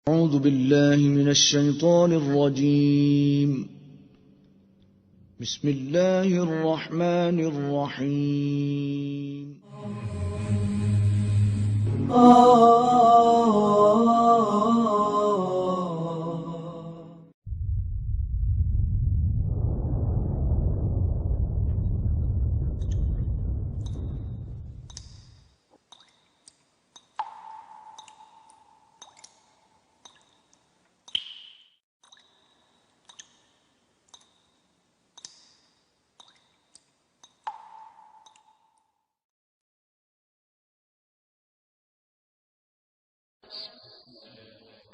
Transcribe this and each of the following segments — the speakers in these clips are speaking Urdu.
أعوذ بالله من الشيطان الرجيم. بسم الله الرحمن الرحيم.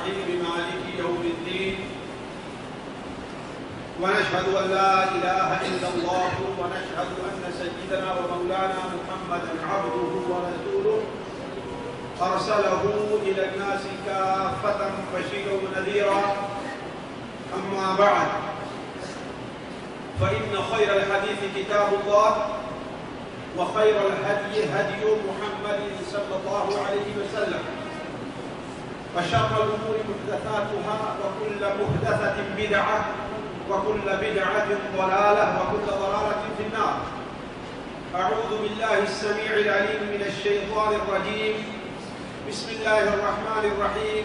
بمالك يوم الدين ونشهد أن لا إله إلا الله ونشهد أن سيدنا ومولانا محمدا عبده ورسوله أرسله إلى الناس كافة بشيرا ونذيرا. أما بعد فإن خير الحديث كتاب الله وخير الهدي هدي محمد صلى الله عليه وسلم وشر الأمور محدثاتها وكل محدثة بدعة وكل بدعة ضلالة وكل ضلالة في النار. أعوذ بالله السميع العليم من الشيطان الرجيم. بسم الله الرحمن الرحيم.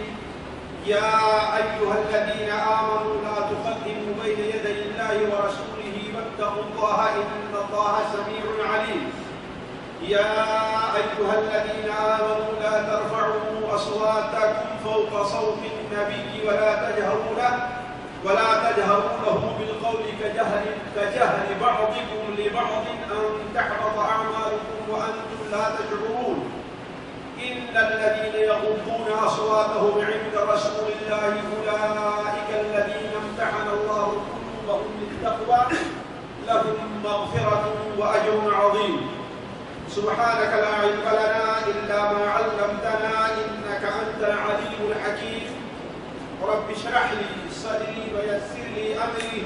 يا أيها الذين آمنوا لا تقدموا بين يدي الله ورسوله واتقوا الله إن الله سميع عليم. يا أيها الذين آمنوا لا ترفعوا أصواتكم فوق صوت النبي ولا تجهروا له بالقول كجهر بعضكم لبعض أن تحبط أعمالكم وأنتم لا تشعرون. إن الذين يغضون أصواتهم عند رسول الله أولئك الذين امتحن الله قلوبهم للتقوى لهم مغفرة وأجر عظيم. سبحانك لا علم لنا إلا ما علمتنا إنك أنت العليم الحكيم. رب اشرح لي صدري ويسر لي أمري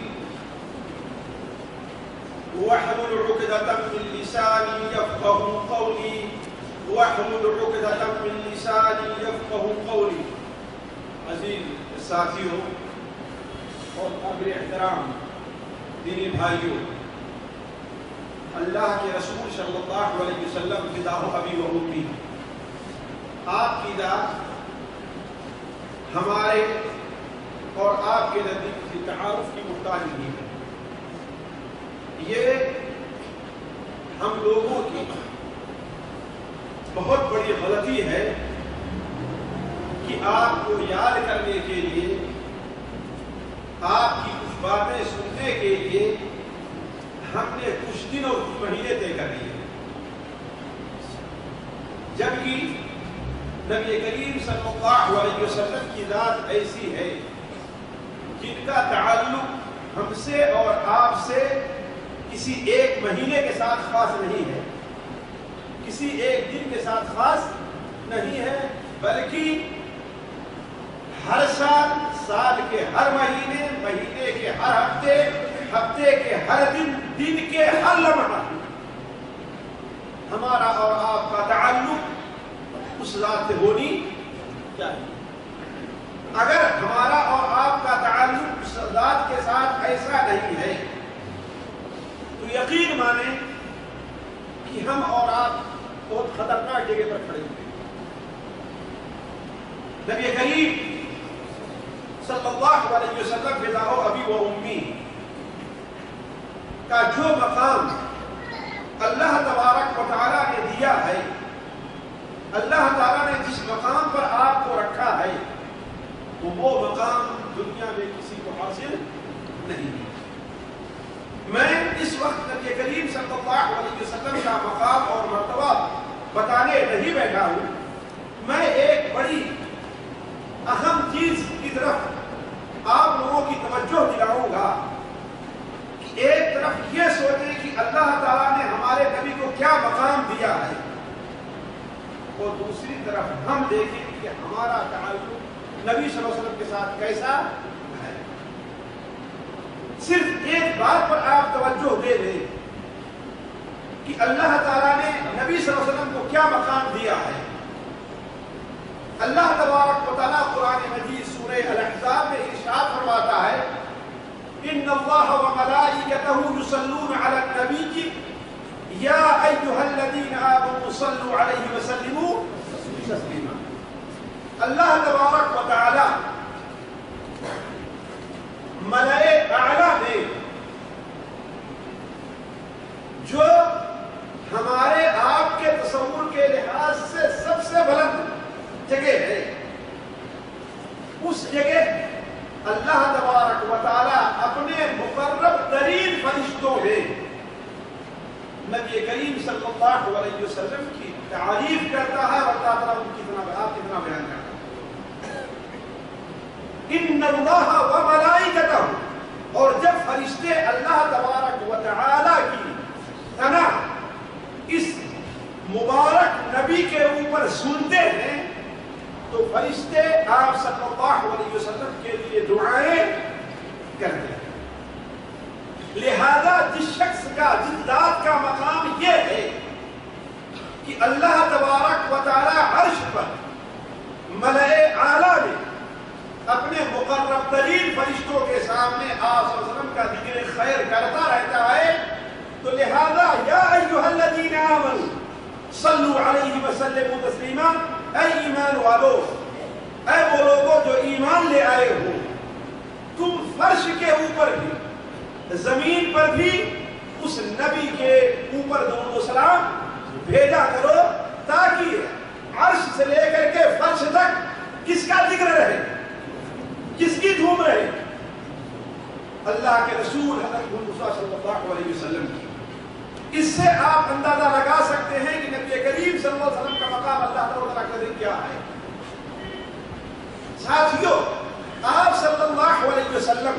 واحلل عقدة من لساني يفقه قولي عزیز ساتھیوں اور قابل احترام دینی بھائیوں، اللہ کے رسول صلی اللہ علیہ وسلم فدا ابی و امی، آپ کی ذات ہمارے اور آپ کے نزدیک کسی تعارف کی محتاج نہیں ہے۔ یہ ہم لوگوں کی بہت بڑی غلطی ہے کہ آپ کو یاد کرنے کے لیے، آپ کی کچھ باتیں سننے کے لیے ہم نے کچھ دن اور کچھ مہینے طے کر لیے، جبکہ نبی کریم صلی اللہ علیہ وسلم کی ذات ایسی ہے جن کا تعلق ہم سے اور آپ سے کسی ایک مہینے کے ساتھ خاص نہیں ہے، کسی ایک دن کے ساتھ خاص نہیں ہے، بلکہ ہر سال، سال کے ہر مہینے، مہینے کے ہر ہفتے، ہفتے کے ہر دن، دن کے ہر لمحہ ہمارا اور آپ کا تعلق اس ذات سے ہونی چاہیے۔ اگر ہمارا اور آپ کا تعلق اس ذات کے ساتھ ایسا نہیں ہے تو یقین مانیں کہ ہم اور آپ بہت خطرناک جگہ پر کھڑے ہوئے۔ نبی کریم صلی اللہ علیہ وسلم فدا ابی و امی کا جو مقام اللہ تبارک و تعالیٰ نے دیا ہے، اللہ تعالیٰ نے جس مقام پر آپ کو رکھا ہے، وہ مقام دنیا میں کسی کو حاصل نہیں ہے۔ میں اس وقت نبی کریم صلی اللہ علیہ وسلم کا مقام اور مرتبہ بتانے نہیں بیٹھا ہوں، میں ایک بڑی اہم چیز کی طرف آپ لوگوں کی توجہ دلاؤں گا کہ ایک طرف یہ سوچیں کہ اللہ تعالیٰ نے ہمارے نبی کو کیا مقام دیا ہے، اور دوسری طرف ہم دیکھیں کہ ہمارا تعلق نبی صلی اللہ علیہ وسلم کے ساتھ کیسا ہے۔ صرف ایک بات پر آپ توجہ دے دیں کہ اللہ تعالیٰ نے نبی صلی اللہ علیہ وسلم کو کیا مقام دیا ہے۔ اللہ تبارک و تعالیٰ قرآن مجید يصلون على النبي يا أيها الذين آمنوا صلوا عليه وسلموا تسليما. اللہ تبارک و تعالی ملائے اعلیٰ میں جو ہمارے آپ کے تصور کے لحاظ سے سب سے بلند جگہ ہے، اس جگہ اللہ تبارک و تعالی اپنے مقرب ترین فرشتوں میں نبی کریم صلی اللہ علیہ وسلم کی تعریف کرتا ہے اور آپ کتنا بیان کرتا ہے. ان اللہ و ملائکتہ، اور جب فرشتے اللہ تبارک و تعالی کی ثنا اس مبارک نبی کے اوپر سنتے ہیں تو فرشتے آپ صلی اللہ علیہ وسلم کے لیے دعائیں کرتے ہیں. لہذا جس شخص کا جس ذات کا مقام یہ ہے کہ اللہ تبارک و تعالی عرش پر ملائے اعلیٰ میں اپنے مقرب ترین فرشتوں کے سامنے آپ صلی اللہ علیہ وسلم کا ذکر خیر کرتا رہتا ہے، تو لہذا یا ایھا الذین آمنوا صلوا علیہ وسلموا تسلیما، اے ایمان والو، اے وہ لوگوں جو ایمان لے آئے ہو، تم فرش کے اوپر بھی زمین پر بھی اس نبی کے اوپر درود و سلام بھیجا کرو تاکہ عرش سے لے کر کے فرش تک کس کا ذکر رہے، کس کی دھوم رہے؟ اللہ کے رسول حضرت محمد صلی اللہ علیہ وسلم کی. اس سے آپ اندازہ لگا سکتے ہیں کہ نبی کریم صلی اللہ علیہ وسلم کا مقام اللہ تعالیٰ کا کیا ہے. ساتھیو، آپ صلی اللہ علیہ وسلم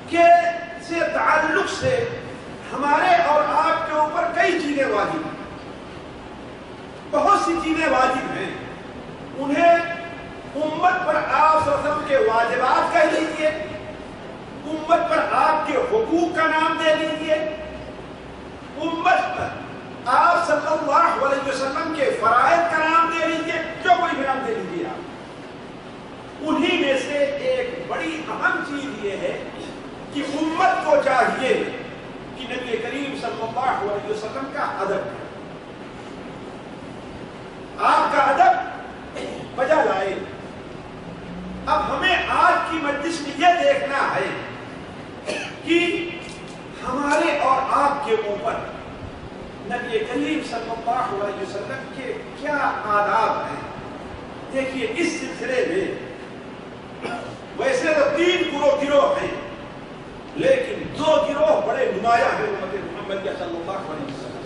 کے سے تعلق سے ہمارے اور آپ کے اوپر کئی چیزیں واجب ہیں، بہت سی چیزیں واجب ہیں. انہیں امت پر آپ صلی اللہ علیہ وسلم کے واجبات کہہ لیجئے، امت پر آپ کے حقوق کا نام دے لیجئے، امت پر آپ صلی اللہ علیہ وسلم کے فرائض کا نام دے لیجئے، جو کوئی بھی نام دے لیجئے آپ. انہی میں سے ایک بڑی اہم چیز یہ ہے کہ امت کو چاہیے کہ نبی کریم صلی اللہ علیہ وسلم کا ادب ہے، آپ کا ادب بجا لائے. اب ہمیں آج کی مجلس میں یہ دیکھنا ہے کہ ہمارے اور آپ کے اوپر نبی کریم صلی اللہ علیہ وسلم کے کیا آداب ہیں. دیکھیے اس سلسلے میں ویسے تو 3 گروہ ہیں، لیکن 2 گروہ بڑے نمایاں ہیں امت محمد صلی اللہ علیہ وسلم.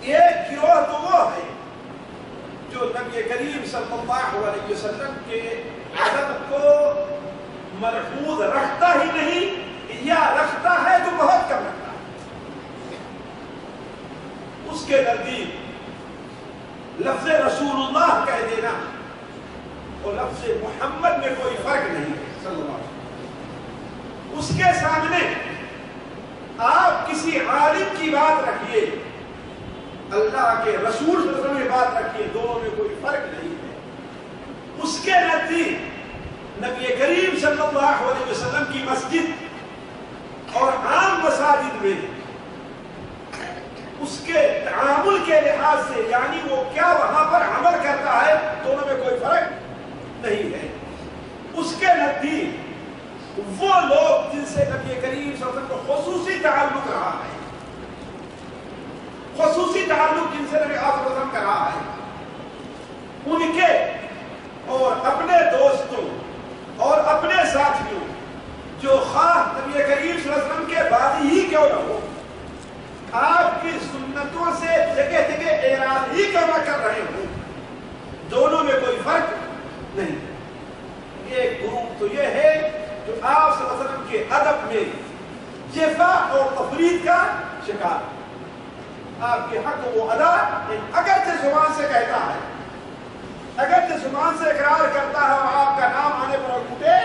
ایک گروہ تو وہ ہے جو نبی کریم صلی اللہ علیہ وسلم کے ادب کو محفوظ رکھتا ہی نہیں، یا رکھتا ہے تو بہت کم رکھتا ہے. اس کے نزدیک لفظ رسول اللہ کہہ دینا اور لفظ محمد میں کوئی فرق نہیں ہے صلی اللہ علیہ وسلم. اس کے سامنے آپ کسی عالم کی بات رکھیے، اللہ کے رسول صلی اللہ علیہ وسلم کی بات رکھیے، دونوں میں کوئی فرق نہیں ہے. اس کے نزدیک نبی کریم صلی اللہ علیہ وسلم کی مسجد اور عام مساجد میں اس کے تعامل کے لحاظ سے، یعنی وہ کیا وہاں پر عمل کرتا ہے، دونوں میں کوئی فرق نہیں ہے. اس کے نزدیک وہ لوگ جن سے نبی کریم صلی اللہ علیہ وسلم کو خصوصی تعلق رہا ہے، خصوصی تعلق جن سے نبی صلی اللہ علیہ وسلم کا رہا ہے، ان کے اور اپنے دوستوں اور اپنے ساتھیوں جو خواہ نبی کریم صلی اللہ علیہ وسلم کے بعد ہی کیوں نہ ہو، آپ کی سنتوں سے جگہ جگہ اعراض ہی کیوں نہ کر رہے ہوں، دونوں میں کوئی فرق نہیں. ایک گروپ تو یہ ہے جو آپ صلی اللہ علیہ وسلم کے ادب میں جفا اور تفرید کا شکار، آپ کے حق وہ ادا اگرچہ زبان سے کہتا ہے، اگرچہ زبان سے اقرار کرتا ہے اور آپ کا نام آنے پر انگوٹھے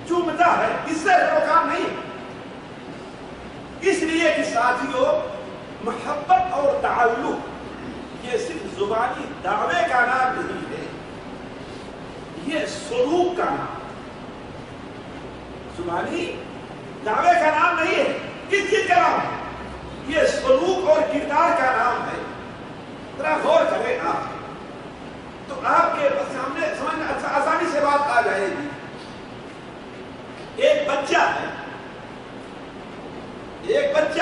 چومتا ہے، اس سے روکام نہیں. اس لیے کہ ساتھیوں، محبت اور تعلق یہ صرف زبانی دعوے کا نام نہیں ہے، یہ سلوک کا نام. زبانی دعوے کا نام نہیں ہے، کس چیز کا نام ہے؟ یہ سلوک اور کردار کا نام ہے۔ ذرا غور کریں آپ، تو آپ کے سامنے سمجھ میں آسانی سے بات آ جائے گی۔ ایک بچہ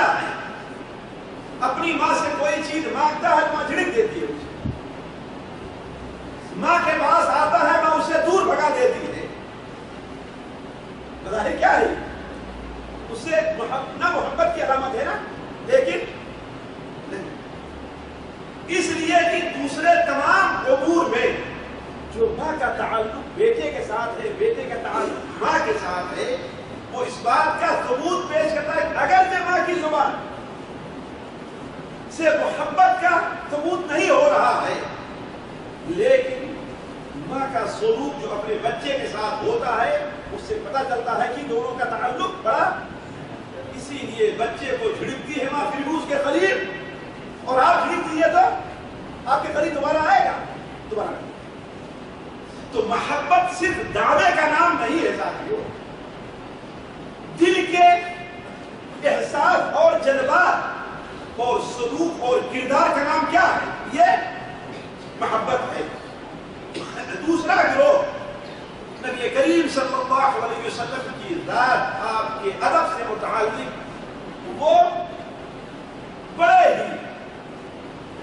ہے، اپنی ماں سے کوئی چیز مانگتا ہے، ماں جھڑک دیتی ہے اسے، ماں کے پاس آتا ہے، ماں اسے دور بھگا دیتی ہے۔ بظاہر کیا ہے؟ اس سے نہ محبت کی علامت ہے نا، لیکن اس لیے کہ دوسرے تمام امور میں جو ماں کا تعلق بیٹے کے ساتھ ہے، بیٹے کا تعلق ماں کے ساتھ ہے، وہ اس بات کا ثبوت پیش کرتا ہے اگر سے ماں کی زبان سے محبت کا ثبوت نہیں ہو رہا ہے، لیکن ماں کا سلوک جو اپنے بچے کے ساتھ ہوتا ہے اس سے پتہ چلتا ہے کہ دونوں کا تعلق بڑا، اسی لیے بچے کو جھڑکتی ہے ماں پھر اس کے قریب، اور آپ جھڑک دیجیے تو آپ کے قریب دوبارہ آئے گا، دوبارہ۔ تو محبت صرف دعوے کا نام نہیں ہے ساتھیوں، دل کے احساس اور جذبات اور سلوک اور کردار کا نام کیا ہے؟ یہ محبت ہے۔ دوسرا گروہ نبی کریم صلی اللہ علیہ وسلم کی ذات، آپ کے ادب سے متعلق، وہ بڑے ہی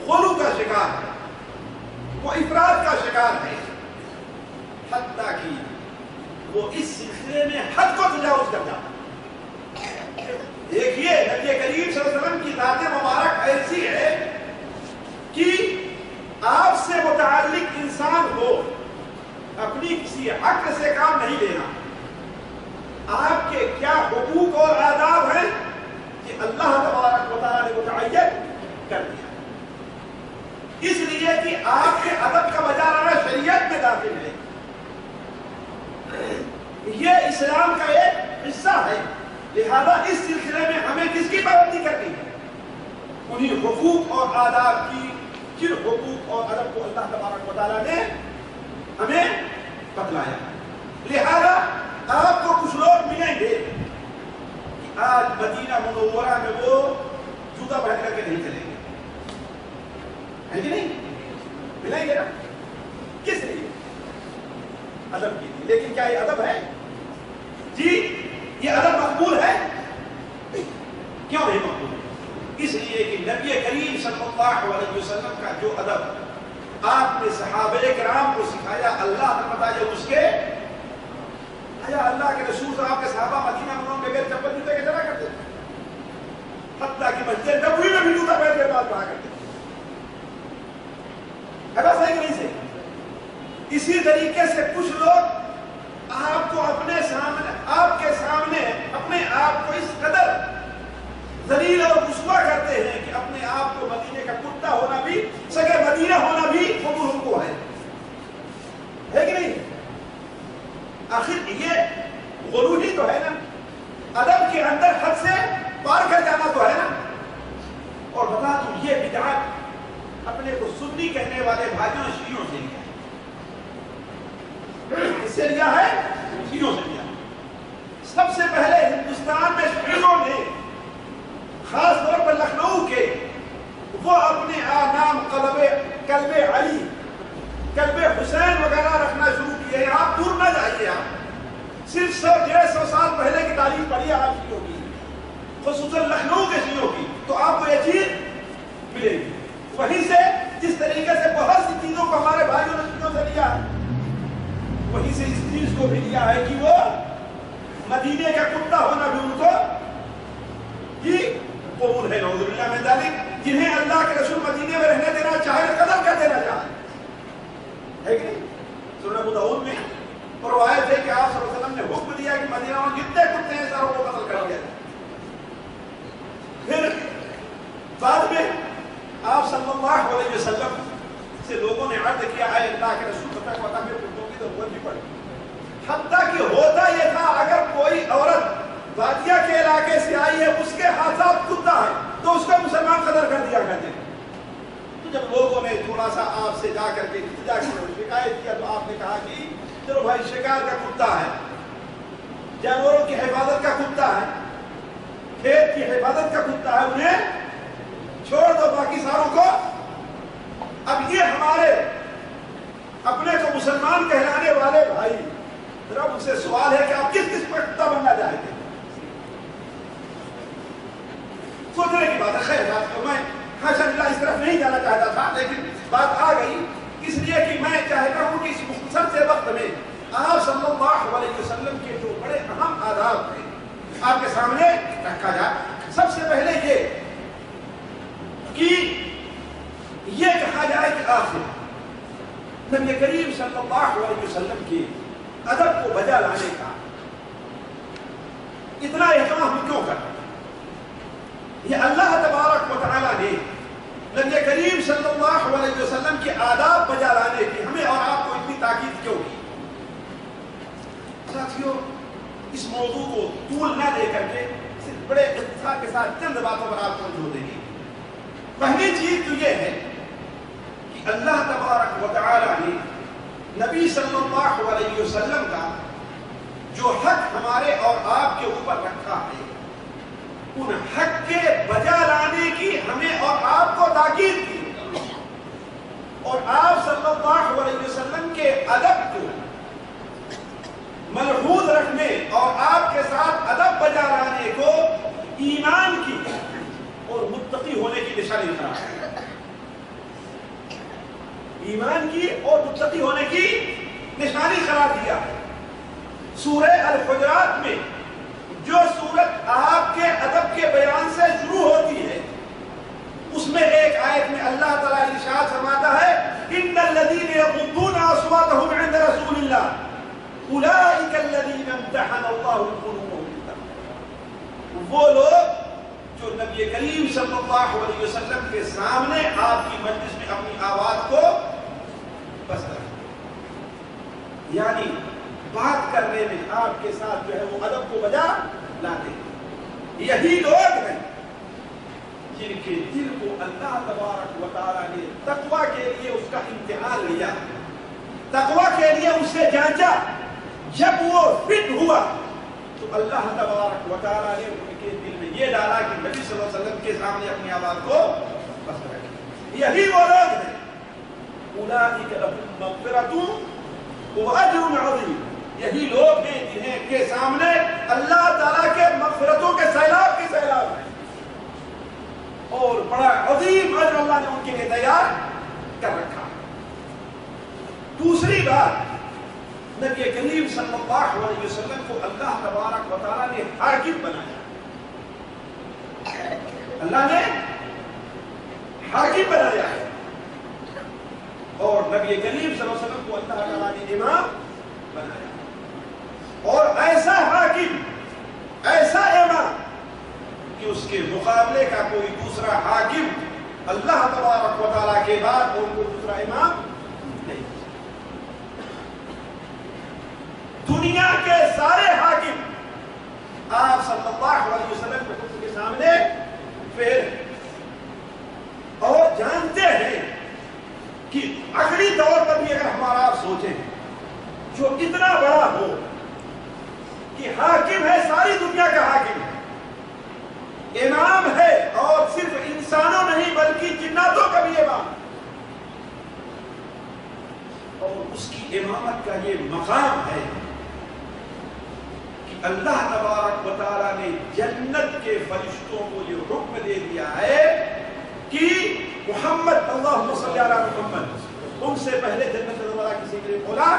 غلو کا شکار ہے، وہ افراد کا شکار ہے، حتیٰ کہ وہ اس سلسلے میں حد کو تجاوز کر جاتا ہے۔ دیکھیے نبی کریم صلی اللہ علیہ وسلم کی ذات مبارک ایسی ہے کہ آپ سے متعلق انسان ہو، اپنی کسی حق سے کام نہیں لینا۔ آپ کے کیا حقوق اور آداب ہیں کہ اللہ تبارک و تعالیٰ نے متعین کر دیا، اس لیے کہ آپ کے ادب کا بجا لانا شریعت میں داخل ہے، یہ اسلام کا ایک حصہ ہے۔ لہذا اس سلسلے میں ہمیں کس کی پابندی کرنی ہے؟ انہی حقوق اور آداب کی، جن حقوق اور ادب کو اللہ تبارک و تعالیٰ نے ہمیں بتلایا۔ لہذا آپ کو کچھ لوگ ملیں گے کہ آج مدینہ منورہ میں وہ جوتا پہن کر کے نہیں چلیں گے، ہے کہ نہیں؟ ملیں گے نا، کس لیے؟ ادب کی لیے۔ لیکن کیا یہ ادب ہے؟ جی یہ ادب مقبول ہے؟ کیوں نہیں مقبول ہے؟ اس لیے کہ نبی کریم صلی اللہ علیہ وسلم کا جو ادب آپ نے صحابہ کرام کو سکھایا، اللہ نے بتایا اس کے، آیا اللہ کے رسول صلی آپ کے صحابہ مدینہ منورہ میں بغیر چپل جوتے کے چلا کرتے تھے، حتیٰ کہ مسجد نبوی میں بھی جوتا پہن کے بات پڑھا کرتے تھے۔ ایسا صحیح کہ نہیں صحیح؟ اسی طریقے سے کچھ لوگ آپ کو اپنے سامنے، آپ کے سامنے اپنے آپ کو اس قدر ذلیل اور رسوا کرتے ہیں کہ اپنے آپ کو مدینے کا کتا ہونا بھی، سگے مدینہ ہونا بھی قبول ان کو ہے کہ نہیں؟ آخر یہ غلو ہی تو ہے نا، ادب کے اندر حد سے پار کر جانا تو ہے نا۔ اور بتا دوں یہ بدعت اپنے کو سنی کہنے والے بھائیوں شیعوں سے لیا ہے، اس سے لیا ہے، شیعوں سے لیا ہے۔ سب سے پہلے ہندوستان میں شیعوں نے، خاص طور پر لکھنؤ کے، وہ اپنے نام کلب علی، کلب حسین وغیرہ رکھنا شروع کیے ہیں۔ آپ دور نہ جائیے، آپ صرف 100-150 سال پہلے کی تاریخ پڑھیے آپ شیعوں کی، خصوصاً لکھنؤ کے شیعوں کی، تو آپ کو یہ چیز ملے گی۔ وہیں سے جس طریقے سے بہت سی چیزوں کو ہمارے بھائیوں نے شیعوں سے لیا ہے، وہیں سے اس چیز کو بھی لیا ہے کہ وہ مدینے کا کتا ہونا بھی ان کو ہی قبول ہے، نعوذ باللہ من ذالک، جنہیں اللہ کے رسول مدینے میں رہنے دینا چاہے، قدر کر دینا چاہے، ہے کہ نہیں؟ سنن ابو داؤد میں روایت ہے کہ آپ صلی اللہ علیہ وسلم نے حکم دیا کہ مدینہ میں جتنے کتے ہیں ساروں کو قتل کر دیا جائے۔ پھر بعد میں آپ صلی اللہ علیہ وسلم سے لوگوں نے عرض کیا ہے اللہ کے رسول فتح وطا میں کتوں کی ضرورت بھی پڑی، حتیٰ کہ ہوتا یہ تھا اگر کوئی عورت بادیہ کے علاقے سے آئی ہے، اس کے ہاتھ کتا ہے تو اس کو مسلمان قدر کر دیا کرتے ہیں۔ تو جب لوگوں نے تھوڑا سا آپ سے جا کر کے شکایت کیا تو آپ نے کہا کہ چلو بھائی شکار کا کتا ہے، جانوروں کی حفاظت کا کتا ہے، کھیت کی حفاظت کا کتا ہے انہیں چھوڑ دو باقی ساروں کو. اب یہ ہمارے اپنے کو مسلمان کہلانے والے بھائی ذرا ان سے سوال ہے کہ آپ کس کس پر کتا بننا چاہیں گے؟ سوچنے کی بات ہے. خیر بات میں حاشا اللہ اس طرف نہیں جانا چاہتا تھا لیکن بات آ گئی اس لیے کہ میں چاہتا ہوں کہ اس مختصر سے وقت میں آپ صلی اللہ علیہ وسلم کے جو بڑے اہم آداب ہیں آپ کے سامنے رکھا جائے. سب سے پہلے یہ کہا جائے کہ آخر نبی کریم صلی اللہ علیہ وسلم کے ادب کو بجا لانے کا اتنا اہتمام کیوں کرنا؟ یہ اللہ تبارک و تعالیٰ نے نبی کریم صلی اللہ علیہ وسلم کے آداب بجا لانے کی ہمیں اور آپ کو اتنی تاکید کیوں کی؟ ساتھیوں اس موضوع کو طول نہ دے کر کے صرف بڑے اختصار کے ساتھ چند باتوں پر آپ کو جو دیں گے. پہلی چیز تو یہ ہے کہ اللہ تبارک و تعالیٰ نے نبی صلی اللہ علیہ وسلم کا جو حق ہمارے اور آپ کے اوپر رکھا ہے ان حق کے بجا لانے کی ہمیں اور آپ کو تاکید کی اور آپ صلی اللہ علیہ وسلم کے ادب کو ملحوظ رکھنے اور آپ کے ساتھ ادب بجا لانے کو ایمان کی اور متقی ہونے کی نشانی قرار دیا. ایمان کی اور متقی ہونے کی نشانی قرار دیا. سورہ الحجرات میں جو سورت آپ کے ادب کے بیان سے شروع ہوتی ہے اس میں ایک آیت میں اللہ تعالیٰ ارشاد فرماتا ہے ان الذین یغضون اصواتهم عند رسول اللہ اولئک الذین امتحن اللہ قلوبهم بالتقوی. وہ لوگ جو نبی کریم صلی اللہ علیہ وسلم کے سامنے آپ کی مجلس میں اپنی آواز کو بس رکھتے یعنی بات کرنے میں آپ کے ساتھ جو ہے وہ ادب کو بجا لاتے ہیں. یہی لوگ ہیں جن کے دل کو اللہ تبارک و تعالیٰ نے تقوی کے لیے اس کا امتحان لیا, تقوی کے لیے اسے جانچا. جب وہ فٹ ہوا تو اللہ تبارک و تعالیٰ نے ان کے دل میں یہ ڈالا کہ نبی صلی اللہ علیہ وسلم کے سامنے اپنی آواز کو بس رکھیں. یہی وہ لوگ ہیں اولئک لہم مغفرۃ واجر عظیم. یہی لوگ ہیں جنہیں کے سامنے اللہ تعالیٰ کے مغفرتوں کے سیلاب کے سیلاب ہیں اور بڑا عظیم اجر اللہ نے ان کے لیے تیار کر رکھا. دوسری بات, نبی کریم صلی اللہ علیہ وسلم کو اللہ تبارک و تعالیٰ نے حاکم بنایا. اللہ نے حاکم بنایا ہے اور نبی کریم صلی اللہ علیہ وسلم کو اللہ تعالیٰ نے امام بنایا. اور ایسا حاکم, ایسا امام کہ اس کے مقابلے کا کوئی دوسرا حاکم اللہ تبارک و تعالیٰ کے بعد اور کوئی دوسرا امام نہیں. دنیا کے سارے حاکم آپ صلی اللہ علیہ وسلم کے سامنے پھر اور جانتے ہیں کہ عقلی طور پر بھی اگر ہمارا آپ سوچیں جو اتنا بڑا ہو کہ حاکم ہے, ساری دنیا کا حاکم ہے, امام ہے اور صرف انسانوں نہیں بلکہ جناتوں کا بھی امام, اور اس کی امامت کا یہ مقام ہے کہ اللہ تبارک و تعالیٰ نے جنت کے فرشتوں کو یہ حکم دے دیا ہے کہ محمد اللہم صلی علی محمد ان سے پہلے جنت والا کسی کے لیے کھولا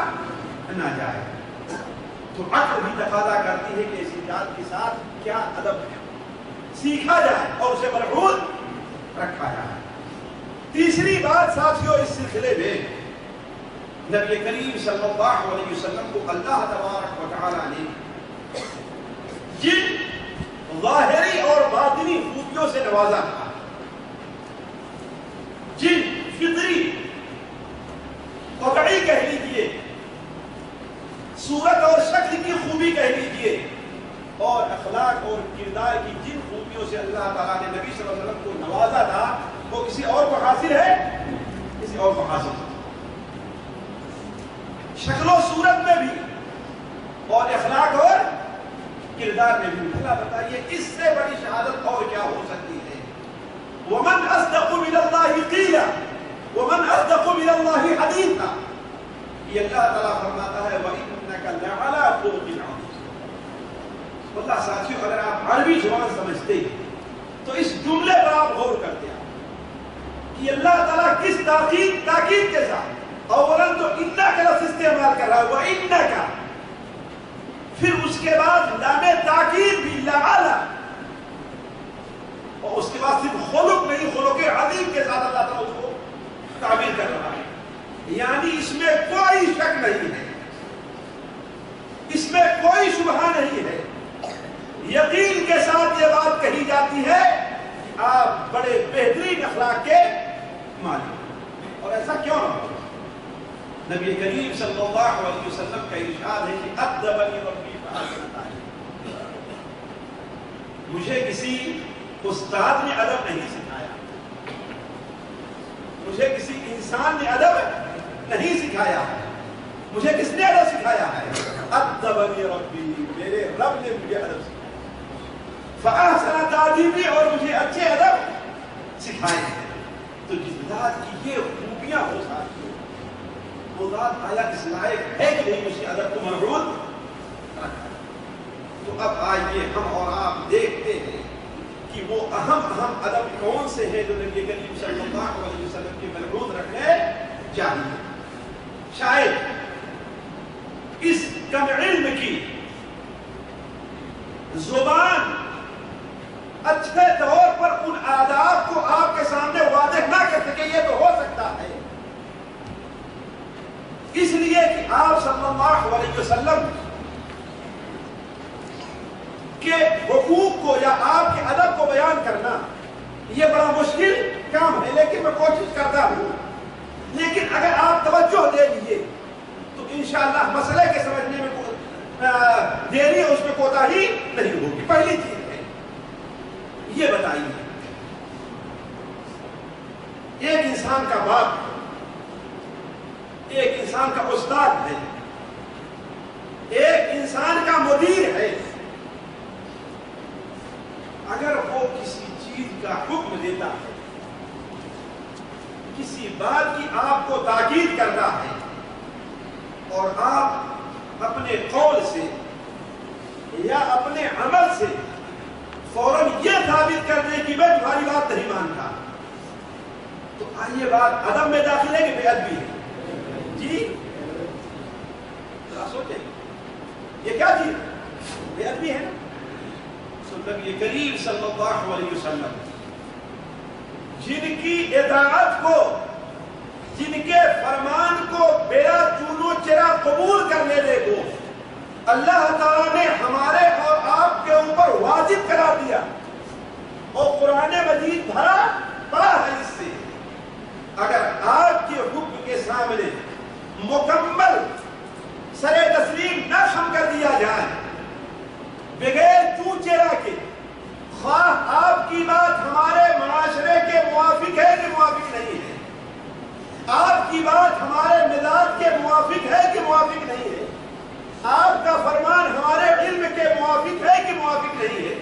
نہ جائے. تو عقل بھی تقاضا کرتی ہے کہ اس ذات کے ساتھ کیا ادب ہے سیکھا جائے اور اسے ملحوظ رکھا جائے. تیسری بات ساتھیوں اس سلسلے میں نبی کریم صلی اللہ علیہ وسلم کو اللہ تبارک و تعالیٰ نے جن ظاہری اور باطنی خوبیوں سے نوازا تھا, جن فطری قطعی کہہ لیجیے, صورت اور شکل کی خوبی کہہ لیجیے, اور اخلاق اور کردار کی جن خوبیوں سے اللہ تعالیٰ نے نبی صلی اللہ علیہ وسلم کو نوازا تھا وہ کسی اور کو حاصل ہے, کسی اور کو حاصل ہے. شکل و صورت میں بھی اور اخلاق اور کردار میں بھی اللہ اللہ بتائیے اس سے بڑی شہادت اور کیا ہو سکتی ہے؟ وَمَنْ أَصْدَقُ مِنَ اللَّهِ قِيلًا وَمَنْ أَصْدَقُ مِنَ اللَّهِ حَدِيثًا. یہ اللہ تعالیٰ فرماتا ہے وَإِنَّكَ لَعَلَىٰ خُلُقٍ عَظِيمٍ. اللہ ساتھیوں، اگر آپ عربی زبان سمجھتے ہیں تو اس جملے پر آپ غور کرتے ہیں کہ اللہ تعالیٰ کس تاکید کے ساتھ اولاً تو اِنَّا کا لفظ استعمال کر رہا ہے وَإِنَّكَ، پھر اس کے بعد لام تاکید بھی لعلی، اور اس کے بعد صرف خلق نہیں، خلق عظیم کے ساتھ اللہ تعالیٰ اس کو تعبیر کر رہا ہے. یعنی اس میں کوئی شک نہیں ہے، اس میں کوئی شبہ نہیں ہے، یقین کے ساتھ یہ بات کہی جاتی ہے کہ آپ بڑے بہترین اخلاق کے مالک. اور ایسا کیوں نہ ہو؟ نبی کریم صلی اللہ علیہ وسلم کا ارشاد ہے کہ ادبنی ربی فاحسن تعلیمی. مجھے کسی استاد نے ادب نہیں سکھایا، مجھے کسی انسان نے ادب نہیں سکھایا، مجھے کس نے ادب سکھایا ہے؟ ادبنی ربی، میرے رب نے مجھے ادب سکھایا. فاحسن تعلیمی، اور مجھے اچھے ادب سکھائے ہیں. تو جس ذات کی یہ خوبیاں ہو سکتی ہیں، وہ ذات آیا اس لائق ہے کہ نہیں اسی ادب کو محروم رکھا. تو اب آئیے ہم اور آپ دیکھتے ہیں کہ وہ اہم ادب کون سے ہیں جو نبی کریم صلی اللہ علیہ وسلم کی محروم رکھنے چاہیے. شاید اس کم علم کی زبان اچھے طور پر ان آداب کو آپ کے سامنے واضح نہ کر سکے. یہ تو ہو سکتا ہے اس لیے کہ آپ صلی اللہ علیہ وسلم کے حقوق کو یا آپ کے ادب کو بیان کرنا یہ بڑا مشکل کام ہے، لیکن میں کوشش کرتا ہوں. لیکن اگر آپ توجہ دے دیجیے تو انشاءاللہ مسئلے کے سمجھنے میں دیری اس میں کوتاہی نہیں ہوگی. پہلی چیز ہے یہ بتائیے، ایک انسان کا باپ، ایک انسان کا استاد ہے، ایک انسان کا مدیر ہے، اگر وہ کسی چیز کا حکم دیتا ہے، کسی بات کی آپ کو تاکید کرتا ہے، اور آپ اپنے قول سے یا اپنے عمل سے فوراً یہ ثابت کر دیں کہ میں تمہاری بات نہیں مانتا، تو آئیے بات ادب میں داخل ہے کہ بے ادبی ہے؟ جی سوچیں یہ کیا چیز بے ادبی ہے نا. نبی کریم صلی اللہ علیہ وسلم جن کی اطاعت کو، جن کے فرمان کو بلا چونو چرا قبول کر لینے کو اللہ تعالیٰ نے ہمارے اور آپ کے اوپر واجب کرا دیا، اور قرآن مجید بھرا پڑا ہے اس سے. اگر آپ کے حکم کے سامنے مکمل سر تسلیم نہ خم کر دیا جائے بغیر چوں چرا کے، خواہ آپ کی بات ہمارے معاشرے کے موافق ہے کہ موافق نہیں ہے، آپ کی بات ہمارے مزاج کے موافق ہے کہ موافق نہیں ہے، آپ کا فرمان ہمارے علم کے موافق ہے کہ موافق نہیں ہے،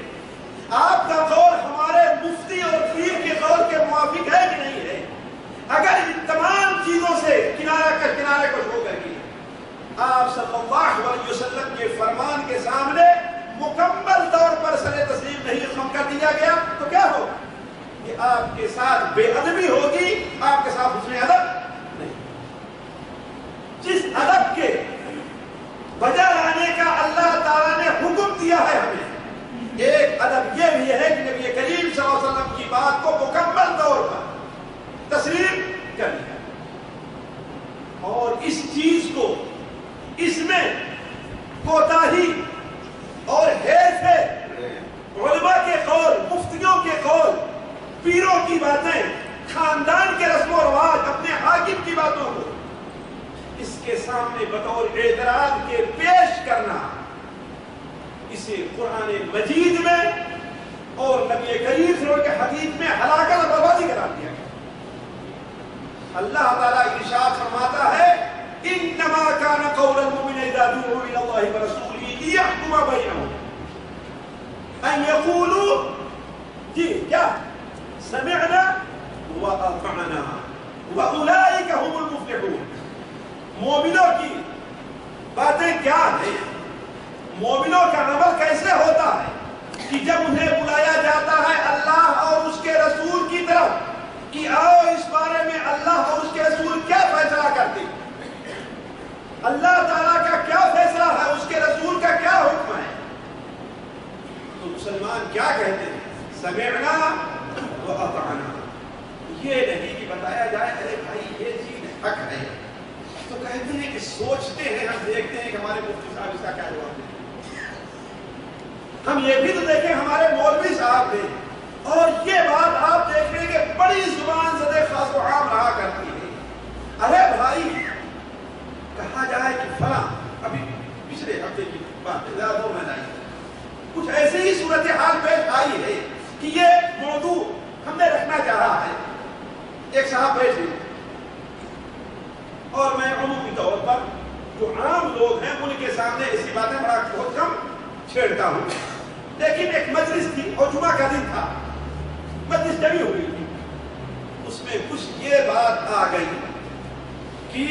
آپ کا قول ہمارے مفتی اور پیر کے قول کے موافق ہے کہ نہیں ہے، اگر ان تمام چیزوں سے کنارے کو چھوڑ کر کے آپ صلی اللہ علیہ وسلم کے فرمان کے سامنے مکمل طور پر سر تسلیم نہیں خم کر دیا گیا تو کیا ہوگا؟ کہ آپ کے ساتھ بے ادبی ہوگی، آپ کے ساتھ حسن ادب نہیں. جس ادب کے بجا لانے کا اللہ تعالیٰ نے حکم دیا ہے ہمیں، ایک ادب یہ بھی ہے کہ نبی کریم صلی اللہ علیہ وسلم کی بات کو مکمل طور پر تسلیم کر لیا، اور اس چیز کو، اس میں کوتاہی اور حیث علماء کے قول، مفتیوں کے قول، پیروں کی باتیں، خاندان کے رسم و رواج، اپنے حاکم کی باتوں کو اس کے سامنے بطور اعتراض کے پیش کرنا، اسے قرآن مجید میں اور نبی کریم صلی اللہ علیہ وسلم کے حدیث میں ہلاکت اور بربادی قرار دیا گیا. اللہ تعالیٰ ارشاد فرماتا ہے انما كان قول المؤمن اذا دعوا الى الله ورسوله ليحكم بينهم ان یقولوا جی کیا سمعنا واطعنا واولئک هم المفلحون. مومنوں کی باتیں کیا ہیں؟ مومنوں کا عمل کیسے ہوتا ہے کہ جب انہیں بلایا جاتا ہے اللہ اور اس کے رسول کی طرف کہ آؤ اس بارے میں اللہ اور اس کے رسول کیا فیصلہ کرتے ہیں، اللہ تعالیٰ کا کیا فیصلہ ہے، اس کے رسول کا کیا حکم ہے، تو مسلمان کیا کہتے ہیں؟ سمعنا واطعنا. یہ نہیں کہ بتایا جائے ارے بھائی یہ چیز حق ہے تو کہتے ہیں کہ سوچتے ہیں، ہم دیکھتے ہیں کہ ہمارے مفتی صاحب اس کا کیا جواب دیں. ہم یہ بھی تو دیکھیں ہمارے مولوی صاحب نے، اور یہ بات آپ دیکھیں کہ بڑی زبان زدے خاص و عام رہا کرتی ہے. ارے بھائی کہا جائے کہ فلاں، ابھی پچھلے ہفتے کی بات زیادہ دور میں آئی، کچھ ایسے ہی صورتحال پیش آئی ہے کہ یہ موضوع ہم نے رکھنا چاہا ہے. ایک صاحب بیٹھے اور میں عمومی طور پر جو عام لوگ ہیں ان کے سامنے ایسی باتیں بڑا بہت کم چھیڑتا ہوں، لیکن ایک مجلس تھی اور جمعہ کا دن تھا، مجلس جمی ہوئی تھی، اس میں کچھ یہ بات آ گئی کہ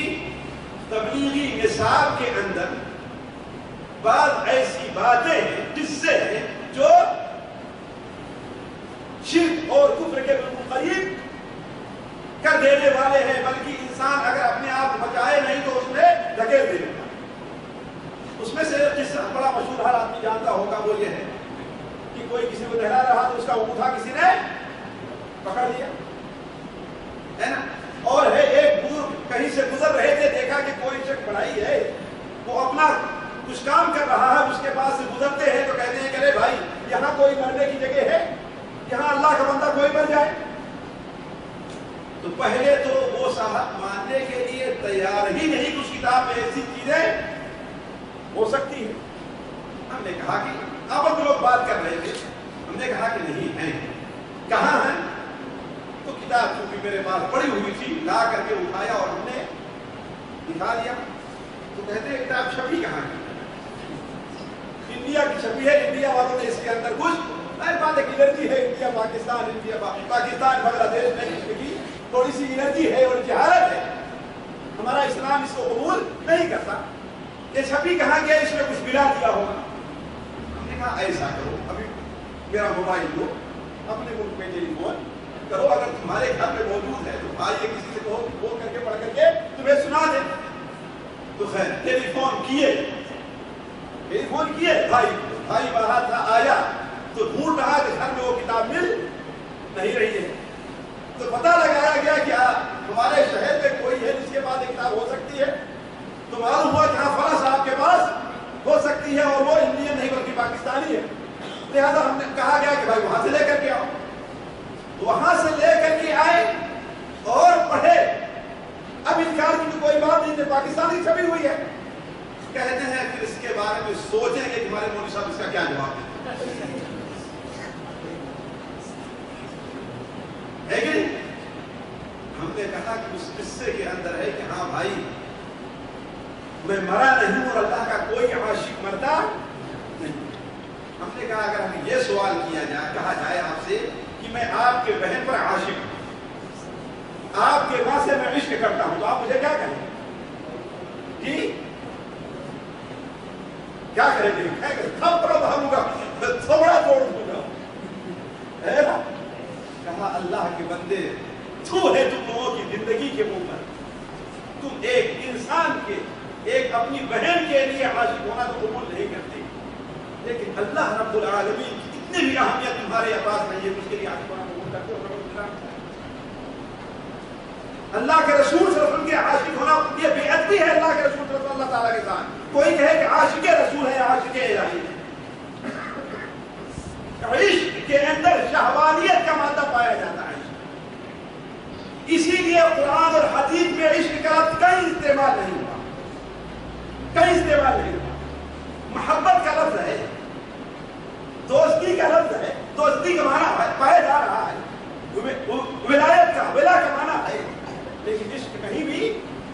تبلیغی نصاب کے اندر بعض ایسی باتیں ہیں قصے ہیں جو شرک اور کفر کے بالکل قریب کر دینے والے ہیں، بلکہ انسان اگر اپنے آپ بچائے نہیں تو اس میں دھکیل دینے والا. اس میں سے قصہ بڑا مشہور ہر آدمی جانتا ہوگا، وہ یہ ہے کہ کوئی کسی کو نہلا رہا تو اس کا انگوٹھا کسی نے پکڑ لیا ہے نا، اور ہے ایک بزرگ کہیں سے گزر رہے تھے، دیکھا کہ کوئی شخص بڑائی ہے وہ اپنا کچھ کام کر رہا ہے، اس کے پاس سے گزرتے ہیں تو کہتے ہیں کہ ارے بھائی یہاں کوئی مرنے کی جگہ ہے، یہاں اللہ کا بندہ کوئی مر جائے. تو پہلے تو وہ صاحب ماننے کے لیے تیار ہی نہیں کہ اس کتاب میں ایسی چیزیں ہو سکتی ہیں. ہم نے کہا کہ آپس میں لوگ بات کر رہے تھے، ہم نے کہا کہ نہیں ہیں. کہاں ہیں؟ تو کتاب چونکہ میرے پاس پڑی ہوئی تھی، لا کر کے اٹھایا اور ہم نے دکھا دیا. تو کہتے ہیں کتاب چھپی کہاں کی؟ انڈیا کی چھپی ہے، انڈیا والوں نے اس کے اندر کچھ بات ایک انرجی ہے، انڈیا پاکستان، انڈیا پاکستان بنگلہ دیش میں اس کی تھوڑی سی انرجی ہے اور جہالت ہے، ہمارا اسلام اس کو قبول نہیں کرتا. یہ چھپی کہاں گیا؟ اس میں کچھ ملا دیا ہوگا. ہم نے کہا ایسا کرو، ابھی میرا موبائل دو، اپنے ملک میں ٹیلی فون کرو، اگر تمہارے گھر میں موجود ہے تو آئیے کسی سے کہو کہ فون کر کے پڑھ کر کے تمہیں سنا دے. تو خیر ٹیلی فون کیے بھائی باہر تھا، آیا تو ڈھونڈ رہا کہ گھر میں وہ کتاب مل نہیں رہی ہے. تو پتہ لگایا گیا کہ ہمارے شہر میں کوئی ہے جس کے پاس ایک کتاب ہو سکتی ہے. تو معلوم ہوا کہ فلاں صاحب کے پاس ہو سکتی ہے اور وہ انڈین نہیں بلکہ پاکستانی ہے. لہذا ہم نے کہا گیا کہ بھائی وہاں سے لے کر کے آؤ. وہاں سے لے کر کے آئے اور پڑھے. اب انکار کی کوئی بات نہیں، پاکستانی چھپی ہوئی ہے. کہتے ہیں پھر اس کے بارے میں سوچیں گے کہ ہمارے مولوی صاحب اس کا کیا جواب ہے کہ نہیں. ہم نے کہا کہ اس قصے کے اندر ہے کہ ہاں بھائی میں مرا نہیں اور اللہ کا کوئی عاشق مرتا نہیں. ہم نے کہا اگر ہمیں یہ سوال کیا جائے، کہا جائے آپ سے کہ میں آپ کے بہن پر عاشق ہوں، آپ کے ماں سے میں عشق کرتا ہوں، تو آپ مجھے کیا کہیں گے؟ کیا کریں گے؟ تھپڑا ماروں گا، تھوڑا توڑ دوں گا. کہا اللہ کے بندے، تو ہے تم لوگوں کی زندگی کے منہ پر، تم ایک انسان کے، ایک اپنی بہن کے لیے عاشق ہونا تو قبول نہیں کرتے، لیکن اللہ رب العالمین کی اتنی بھی اہمیت تمہارے پاس نہیں ہے اس کے لیے عاشق ہونا قبول کرتے ہو. اللہ کے رسول صلی اللہ علیہ وسلم کے عاشق ہونا یہ بے ادبی ہے. اللہ کے رسول صلی اللہ تعالیٰ کے ساتھ کوئی کہے کہ عاشق رسول ہے، عاشق الہی ہے. عشق کے اندر شہوانیت کا مادہ پایا جاتا ہے. اسی لیے قرآن اور حدیث میں عشق کا کہیں استعمال نہیں ہوا، کہیں استعمال نہیں ہوا. محبت کا لفظ ہے، دوستی کا لفظ ہے، دوستی کا معنی ہے پایا جا رہا ہے. ولایت کا، ولا کا معنی ہے، لیکن عشق کہیں بھی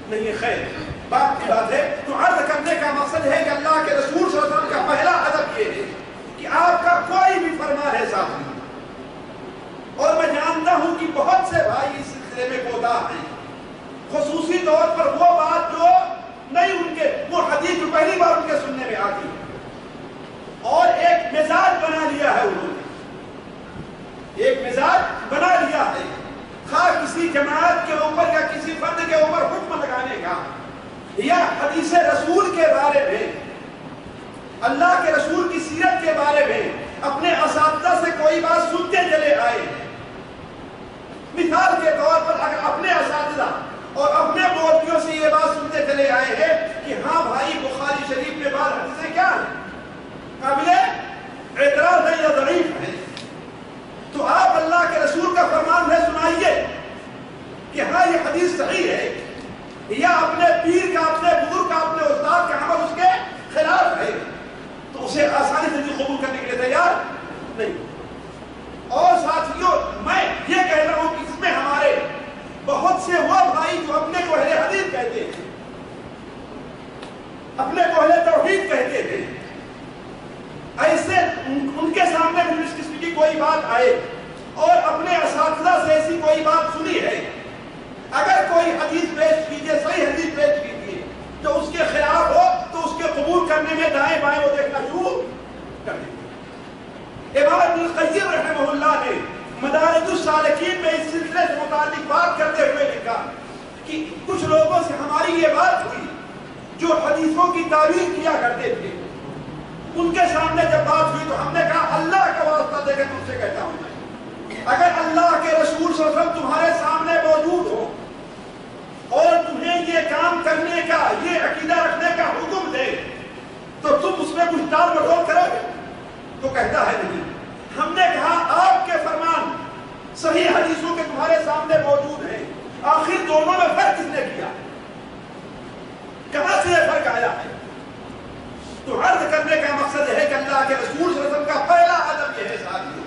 نہیں ہے. خیر بات کی بات ہے. تو عرض کرنے کا مقصد ہے کہ اللہ کے رسول صلی اللہ علیہ وسلم کا پہلا ادب یہ ہے کہ آپ کا کوئی بھی رسول کے بارے میں، اللہ کے رسول کی سیرت کے بارے میں اپنے اساتذہ سے کوئی بات سنتے چلے آئے ہیں۔ مثال کے طور پر اگر اپنے اساتذہ اور اپنے مولویوں سے یہ بات سنتے چلے آئے ہیں کہ ہاں بھائی بخاری شریف میں بعض حدیثیں کیا ہیں، قابل اعتراض ہے یا ضعیف ہے، تو آپ اللہ کے رسول کا فرمان ہے سنائیے کہ ہاں یہ حدیث صحیح ہے، یا اپنے پیر کا، اپنے بزرگ کا، اپنے استاد کا عمل اس کے خلاف ہے، تو اسے آسانی سے بھی قبول کرنے کے لیے تیار نہیں۔ اور ساتھیوں، میں یہ کہہ رہا ہوں کہ اس میں ہمارے بہت سے وہ بھائی جو اپنے کو اہل حدیث کہتے ہیں، اپنے کو اہل توحید کہتے تھے، ایسے ان کے سامنے بھی اس قسم کی کوئی بات آئے اور اپنے اساتذہ سے ایسی کوئی بات سنی ہے، اگر کوئی حدیث پیش کیجیے، صحیح حدیث پیش کیجیے جو اس کے خلاف ہو تو اس کے قبول کرنے میں دائیں بائیں وہ دیکھنا شروع کر دیں۔ امام ابن القیم رحمہ اللہ نے مدارج السالکین میں اس سلسلے سے متعلق بات کرتے ہوئے لکھا کہ کچھ لوگوں سے ہماری یہ بات ہوئی جو حدیثوں کی تعریف کیا کرتے تھے، ان کے سامنے جب بات ہوئی تو ہم نے کہا اللہ کا واسطہ دے کے تم سے کہتا ہوں، اگر اللہ کے رسول صلی اللہ علیہ وسلم تمہارے سامنے موجود ہو اور تمہیں یہ کام کرنے کا، یہ عقیدہ رکھنے کا حکم دے تو تم اس میں کچھ ٹال مٹول کرو گے؟ تو کہتا ہے نہیں۔ ہم نے کہا آپ کے فرمان صحیح حدیثوں کے تمہارے سامنے موجود ہیں، آخر دونوں میں فرق کس نے کیا؟ کہاں سے یہ فرق آیا ہے؟ تو عرض کرنے کا مقصد ہے کہ اللہ کے رسول صلی اللہ علیہ وسلم کا پہلا ادب یہ ہے ساتھیوں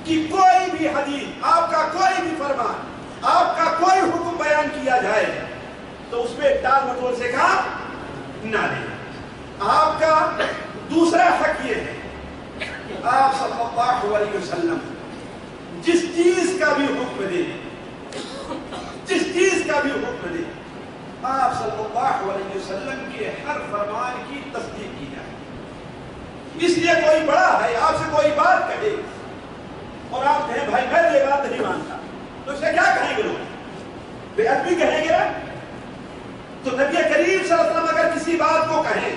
کہ کوئی بھی حدیث، آپ کا کوئی بھی فرمان، آپ کا کوئی حکم بیان کیا جائے تو اس میں ٹال مٹول سے کام نہ لیں۔ آپ کا دوسرا حق یہ ہے کہ آپ صلی اللہ علیہ وسلم جس چیز کا بھی حکم دیں، جس چیز کا بھی حکم دیں، آپ صلی اللہ علیہ وسلم کے ہر فرمان کی تصدیق کی جائے۔ اس لیے کوئی بڑا ہے آپ سے کوئی بات کہے اور آپ کہیں بھائی میں یہ بات نہیں مانتا، تو اسے کیا کہیں گے لوگ؟ بے ادبی کہیں گے؟ تو نبی کریم صلی اللہ علیہ وسلم اگر کسی بات کو کہیں،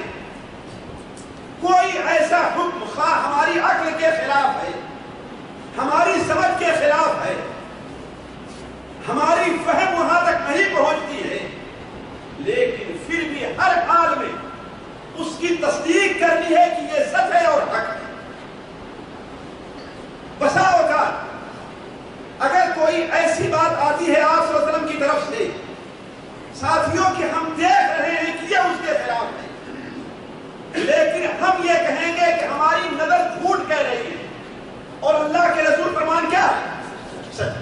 کوئی ایسا حکم خواہ ہماری عقل کے خلاف ہے، ہماری سمجھ کے خلاف ہے، ہماری فہم وہاں تک نہیں پہنچتی ہے، لیکن پھر بھی ہر حال میں اس کی تصدیق کرنی ہے کہ یہ سچ ہے اور حق ہے۔ بسا اوقات اگر کوئی ایسی بات آتی ہے آپ صلی اللہ علیہ وسلم کی طرف سے ساتھیوں کہ ہم دیکھ رہے ہیں کہ یہ اس کے خلاف ہے، لیکن ہم یہ کہیں گے کہ ہماری نظر جھوٹ کہہ رہی ہے اور اللہ کے رسول فرمان کیا ہے؟ سچ۔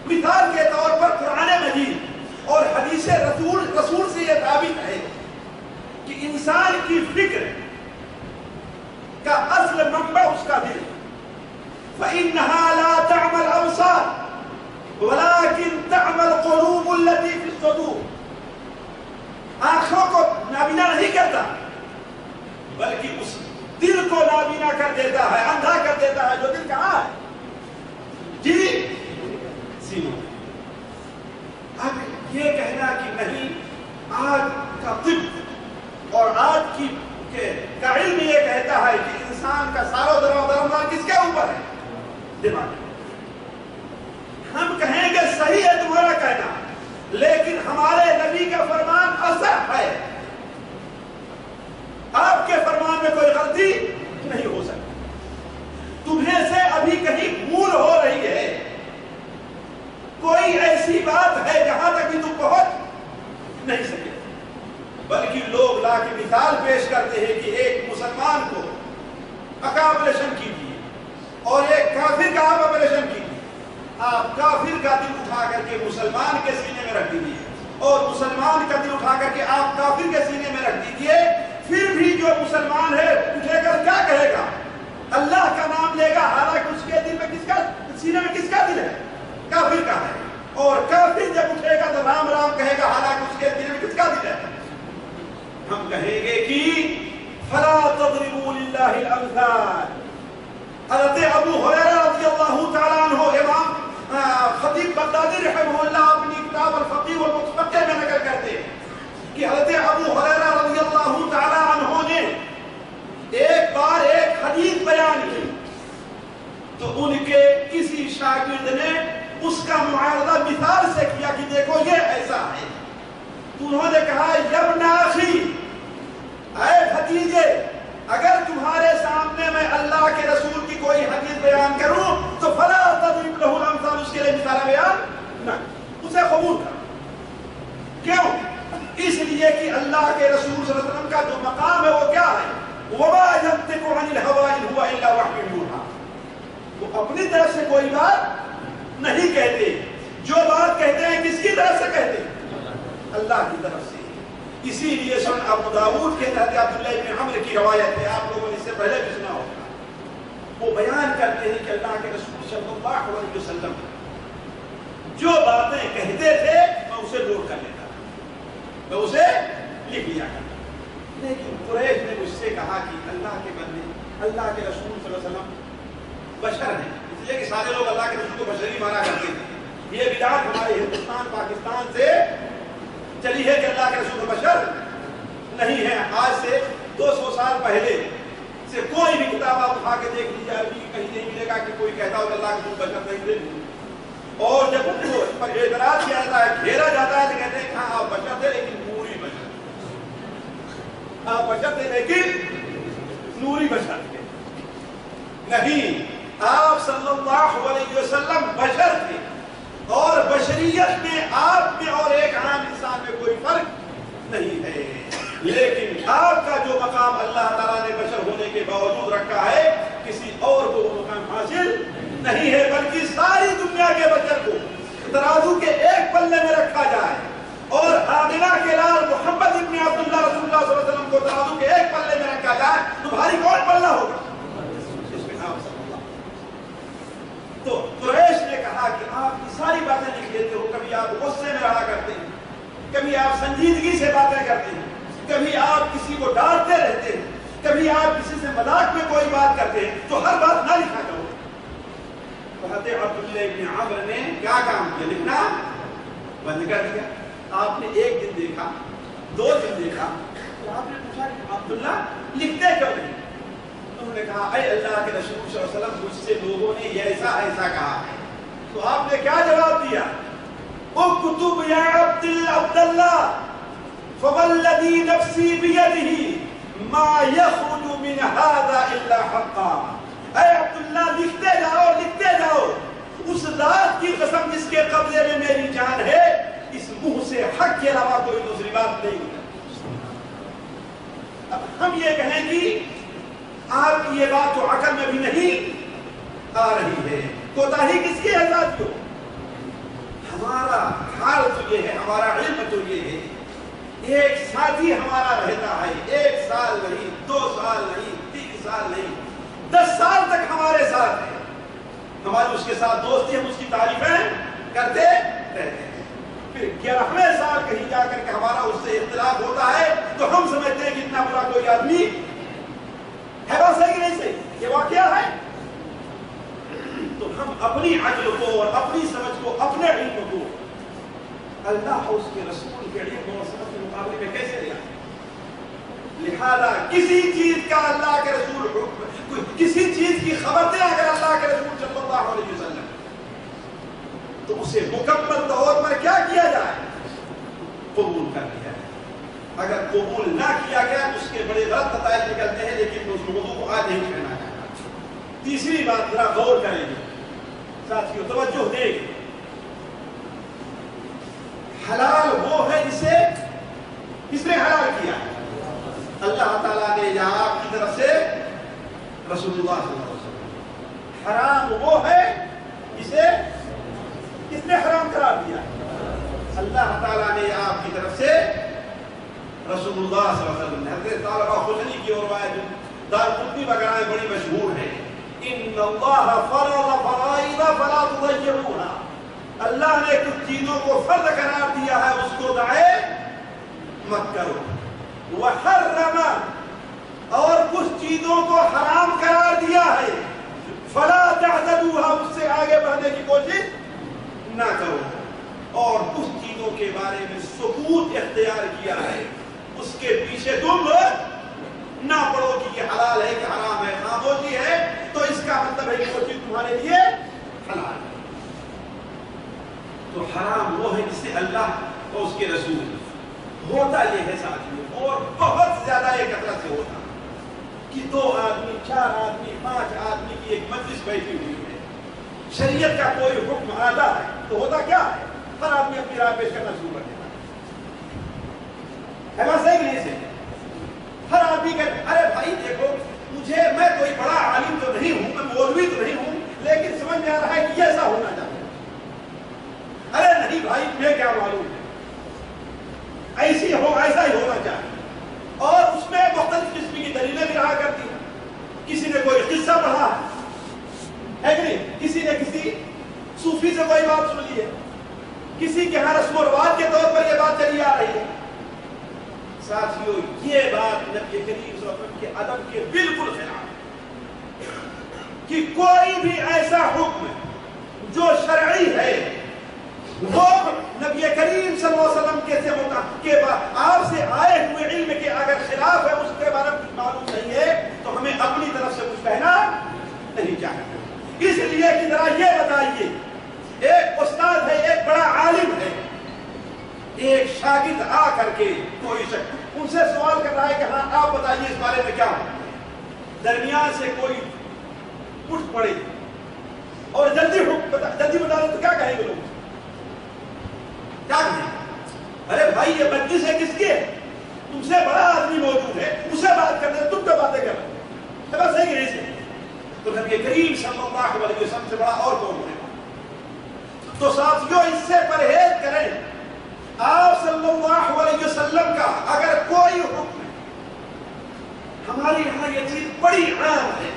مثال کے طور پر قرآن مجید اور حدیث رسول سے یہ ثابت ہے کہ انسان کی فکر کا اصل منبع اس کا دل ہے۔ فَإِنَّهَا لَا تَعْمَى الْأَبْصَارُ وَلَكِنْ تَعْمَى الْقُلُوبُ الَّتِي فِي الصُّدُورِ، آنکھوں کو نابینا نہیں کرتا بلکہ اس دل کو نابینا کر دیتا ہے، اندھا کر دیتا ہے، جو دل کہاں ہے؟ جی سینوں۔ اب یہ کہنا کہ نہیں، آج کا طب اور آج کا علم یہ کہتا ہے کہ انسان کا سارو درمدار کس کے اوپر ہے؟ دماغ۔ ہم کہیں گے صحیح ہے تمہارا کہنا، لیکن ہمارے نبی کا فرمان اصح ہے، آپ کے فرمان میں کوئی غلطی نہیں ہو سکتی۔ تمہیں سے ابھی کہیں بھول ہو رہی ہے، کوئی ایسی بات ہے جہاں تک بھی تم پہنچ نہیں سکے، بلکہ لوگ لا کے مثال پیش کرتے ہیں کہ ایک مسلمان کو آپریشن کیجیے اور ایک کافر کا آپ آپریشن کیجیے، آپ کافر کا دل اٹھا کر کے مسلمان کے سینے میں رکھ دیجیے اور مسلمان کا دل اٹھا کر کے آپ کافر کے سینے میں رکھ دیجیے، پھر بھی جو مسلمان ہے اٹھے کر کیا کہے گا؟ اللہ کا نام لے گا، حالانکہ اس کے دل میں کس کا، سینے میں کس کا دل ہے؟ کافر کا ہے۔ اور کافر جب اٹھے گا تو رام رام کہے گا، حالانکہ اس کے دل میں کس کا دل ہے؟ ہم کہیں گے کہ فلا تضربوا للہ الامثال۔ حضرت ابو ہریرہ رضی اللہ تعالیٰ عنہ، امام خطیب بغدادی رحمہ اللہ اپنی کتاب الفقیہ والمتفقہ میں نقل کرتے ہیں کہ حضرت ابو ہریرہ رضی اللہ تعالی عنہ نے ایک بار ایک حدیث بیان کی تو ان کے کسی شاگرد نے اس کا معارضہ مثال سے کیا کہ دیکھو یہ ایسا ہے. تو انہوں نے کہا یبن اخی، اے بھتیجے، اگر تمہارے سامنے میں اللہ کے رسول کی کوئی حدیث بیان کروں تو فلا تضرب له الامثال، اس کے لیے مثال بیان نہ، اسے قبول کر. کیوں؟ اس لیے کہ اللہ کے رسول صلی اللہ علیہ وسلم کا جو مقام ہے وہ کیا ہے؟ وما ينطق عن الهوى ان هو الا وحي يوحى. وہ اپنی طرف سے کوئی بات نہیں کہتے، جو بات کہتے ہیں کس کی طرف سے کہتے ہیں؟ اللہ کی طرف سے. اسی لیے سنن ابو داؤد کے تحت عبداللہ ابن عمرو کی روایت ہے، آپ لوگوں نے اس سے پہلے بھی سنا ہوگا. وہ بیان کرتے ہیں کہ اللہ کے رسول صلی اللہ علیہ وسلم جو باتیں کہتے تھے میں اسے نوٹ کر لیتا تھا، میں اسے لکھ لیا کرتا. لیکن قریش نے مجھ سے کہا کہ اللہ کے بندے، اللہ کے رسول صلی اللہ علیہ وسلم بشر ہیں، اس لیے کہ سارے لوگ اللہ کے رسول کو بشری مانا کرتے ہیں. یہ بدعت ہمارے ہندوستان پاکستان سے چلی ہے کہ اللہ کے رسول بشر نہیں ہے. آج سے 200 سال پہلے سے کوئی بھی کتاب آپ اٹھا کے دیکھ لیجیے، عربی کہیں نہیں ملے گا کہ کوئی کہتا ہو کہ اللہ کے رسول بشر نہیں تھے. اور جب ان کو پر اعتراض کیا جاتا ہے، گھیرا جاتا ہے تو کہتے ہیں ہاں آپ بشر تھے لیکن نوری بشر، آپ بشر تھے لیکن نوری بشر تھے. نہیں، آپ صلی اللہ علیہ وسلم بشر تھے اور بشریت میں آپ میں اور ایک عام انسان میں کوئی فرق نہیں ہے. لیکن آپ کا جو مقام اللہ تعالیٰ نے بشر ہونے کے باوجود رکھا ہے، کسی اور کو وہ مقام حاصل نہیں ہے، بلکہ ساری دنیا کے بشر کو ترازو کے ایک پلے میں رکھا جائے اور آمنہ کے لال محمد ابن عبداللہ رسول اللہ صلی اللہ علیہ وسلم کو ترازو کے ایک پلے میں رکھا جائے تو بھاری کون پلہ ہوگا؟ اس میں آپ صلی اللہ. تو قریش نے کہا کہ آپ کی ساری باتیں لکھ لیتے ہو، کبھی آپ غصے میں رہا کرتے ہیں، کبھی آپ سنجیدگی سے باتیں کرتے ہیں، کبھی آپ کسی کو ڈانٹتے رہتے ہیں، کبھی آپ کسی سے مذاق میں کوئی بات کرتے ہیں، تو ہر بات نہ لکھا کرو. حضرت عبداللہ ابن عمرو نے کیا کام کیا؟ لکھنا بند کر دیا. آپ نے ایک دن دیکھا، 2 دن دیکھا، تو آپ نے پوچھا کہ عبداللہ لکھتے کیوں نہیں؟ انہوں نے کہا اے اللہ کے رسول صلی اللہ علیہ وسلم، مجھ سے لوگوں نے یہ ایسا ایسا کہا ہے. تو آپ نے کیا جواب دیا؟ اکتب یا عبداللہ فوالذی نفسی بیدہ ما یخرج من ھذا الا حقا. اے عبداللہ لکھتے جاؤ، لکھتے جاؤ، اس ذات کی قسم جس کے قبضے میں میری جان ہے، اس منہ سے حق کے علاوہ کوئی دوسری بات نہیں ہوتی. اب ہم یہ کہیں کہ آپ کی یہ بات تو عقل میں بھی نہیں آ رہی ہے، کوتاہی کس کی ہے ساتھیوں؟ ہمارا حال تو یہ ہے، ہمارا علم تو یہ ہے. ایک ساتھی ہمارا رہتا ہے 1 سال نہیں، 2 سال نہیں، 3 سال نہیں، 10 سال تک ہمارے ساتھ ہے، ہماری اس کے ساتھ دوستی، ہم اس کی تعریفیں کرتے رہتے ہیں. پھر 11ویں سال کہیں جا کر کے ہمارا اس سے اختلاف ہوتا ہے تو ہم سمجھتے ہیں کہ اتنا برا کوئی آدمی ہے. بات صحیح کہ نہیں صحیح؟ یہ واقعہ ہے. تو ہم اپنی عقل کو اور اپنی سمجھ کو، اپنے علم کو اللہ اور اس کے رسول کے علم اور سمجھ کے مقابلے میں کیسے لیا؟ لہذا کسی چیز کا اللہ کے رسول، کسی چیز کی خبر دیں اگر اللہ کے رسول صلی اللہ علیہ وسلم، تو اسے مکمل طور پر کیا کیا جائے؟ قبول کر لیا جائے. اگر قبول نہ کیا گیا تو اس کے بڑے غلط نتائج نکلتے ہیں، لیکن اس موضوع کو آج نہیں کہنا چاہتا. تیسری بات ذرا غور کریں گے ساتھیوں، توجہ دیں. حلال وہ ہے جسے کس نے حلال کیا؟ اللہ تعالیٰ نے یا آپ کی طرف سے رسول اللہ صلی اللہ علیہ وسلم. حرام وہ ہے جسے کس نے حرام قرار دیا؟ اللہ تعالیٰ نے آپ کی طرف سے رسول اللہ صلی اللہ علیہ وسلم نے. حضرت طالبہ خزنی کی اور روایت دارقطنی وغیرہ بڑی مشہور ہے. ان اللہ فرض فرائض فلا تضيعوها. اللہ نے کچھ چیزوں کو فرض قرار دیا ہے، اس کو ضائع مت کرو. وحرم، اور کچھ چیزوں کو حرام قرار دیا ہے، فلا تعتدوها، اس سے آگے بڑھنے کی کوشش نہ کرو. اور کچھ چیزوں چیزوں کے بارے میں سکوت اختیار کیا ہے اس کے پیچھے تم نہ پڑھو کہ یہ حلال ہے کہ حرام ہے، خاموشی ہے تو اس کا مطلب ہے کہ وہ چیز تمہارے لیے حلال ہے۔ تو حرام وہ ہے جس سے اللہ اور اس کے رسول ہوتا یہ ہے ساتھیوں، اور بہت زیادہ یہ کثرت سے ہوتا کہ 2 آدمی 4 آدمی 5 آدمی کی ایک مجلس بیٹھی ہوئی ہے، شریعت کا کوئی حکم آتا ہے تو ہوتا کیا ہے، ہر آدمی اپنی رائے پیش کرنا شروع کر دیتا ہے بات صحیح کہ نہیں صحیح؟ ہر آدمی کہتا ارے بھائی دیکھو مجھے، میں کوئی بڑا عالم تو نہیں ہوں، میں مولوی تو نہیں ہوں، لیکن سمجھ میں آ رہا ہے کہ یہ ایسا ہونا چاہیے۔ ارے نہیں بھائی تمہیں کیا معلوم ہے، ایسی ہو ایسا ہی ہونا چاہیے۔ اور اس میں مختلف قسم کی دلیلیں بھی رہا کرتی ہیں، کسی نے کوئی قصہ پڑھا ہے کہ نہیں، کسی نے کسی صوفی سے کوئی بات سن لی ہے، کسی کے ہاں رسم و رواج کے طور پر یہ بات چلی آ رہی ہے۔ ساتھیوں یہ بات نبی کریم صلی اللہ علیہ وسلم کے ادب کے بالکل خلاف ہے کہ کوئی بھی ایسا حکم جو شرعی ہے وہ نبی کریم صلی اللہ علیہ وسلم کے آپ سے آئے ہوئے علم کے اگر خلاف ہے، اس کے بارے میں کچھ معلوم نہیں ہے تو ہمیں اپنی طرف سے کچھ کہنا نہیں چاہیے۔ اس لیے کہ ذرا یہ بتائیے، ایک استاد ہے، ایک بڑا عالم ہے، ایک شاگرد آ کر کے کوئی شخص ان سے سوال کر رہا ہے کہ ہاں آپ بتائیے اس بارے میں کیا ہو، درمیان سے کوئی اٹھ پڑے اور جلدی بتا دو تو کیا کہیں گے لوگ؟ کیا کہیں؟ ارے بھائی یہ مجلس ہے کس کی ہے؟ تم سے بڑا آدمی موجود ہے، اسے بات کرنے تم کیا باتیں کر رہے ہیں؟ بس صحیح کہ نہیں صحیح؟ تو نبی کریم صلی اللہ علیہ وسلم سے بڑا اور کون ہے؟ تو ساتھیوں اس سے پرہیز کریں۔ آپ صلی اللہ علیہ وسلم کا اگر کوئی حکم ہے، ہمارے یہاں یہ چیز بڑی عام ہے،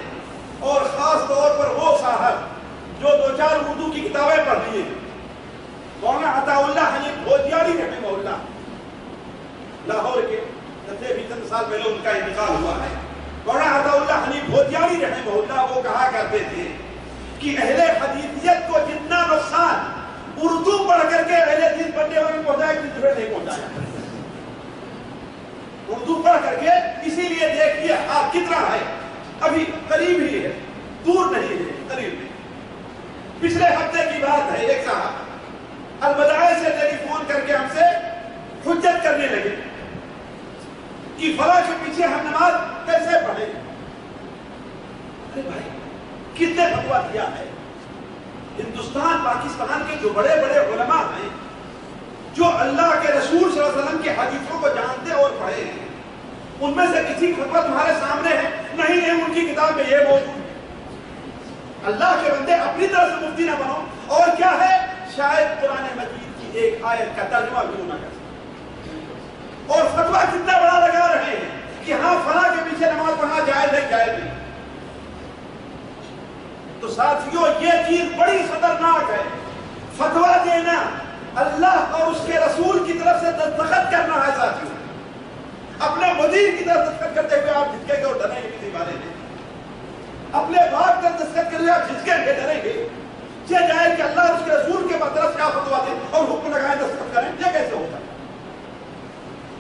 اور خاص طور پر وہ صاحب جو 2-4 اردو کی کتابیں پڑھ لیے، مولانا عطا اللہ حنیف بھوجیاڑی رحمہ اللہ، لاہور کے جب بھی چند سال پہلے ان کا انتقال ہوا ہے، مولانا عطا اللہ حنیف بھوجیاڑی رحمہ اللہ وہ کہا کرتے تھے کہ اہل حدیثیت کو جتنا نقصان اردو پڑھ کر کے اہل حدیث پڑھنے والے پہنچایا کہ دوسرے نہیں پہنچایا، اردو پڑھ کر کے۔ اسی لیے دیکھیے آپ کتنا ہے، ابھی قریب ہی ہے، دور نہیں ہے، قریب ہے۔ پچھلے ہفتے کی بات ہے، ایک صاحب البدائے سے ٹیلی فون کر کے ہم سے حجت کرنے لگے کہ فلاں کے پیچھے ہم نماز کیسے پڑھیں؟ ارے بھائی کتنے فتویٰ دیا ہے، ہندوستان پاکستان کے جو بڑے بڑے علماء ہیں، جو اللہ کے رسول صلی اللہ علیہ وسلم کے حدیثوں کو جانتے اور پڑھے ہیں، ان میں سے کسی فتویٰ تمہارے سامنے ہے؟ نہیں ہے، ان کی کتاب میں یہ موجود ہے۔ اللہ کے بندے اپنی طرف سے مفتی نہ بنو، اور کیا ہے شاید قرآن مجید کی ایک آیت کا ترجمہ بھی نہ کر سکتے، اور فتویٰ کتنا بڑا لگا رہے ہیں کہ ہاں فلاں کے پیچھے نماز پڑھنا جائز ہے، جائز نہیں۔ تو ساتھیوں یہ چیز بڑی خطرناک ہے، فتویٰ دینا اللہ اور اس کے رسول کی طرف سے دستخط کرنا ہے۔ ساتھیوں اپنے وزیر کی طرف دستخط کرتے ہوئے آپ جھٹکیں گے اور ڈریں گے کسی بارے میں، اپنے باپ کا دستخط کرتے ہوئے آپ جھٹکیں گے ڈریں گے، یہ جائے کہ اللہ اور اس کے رسول کے طرف کیا فتویٰ دیں اور حکم لگائیں دستخط کریں، یہ کیسے ہوگا؟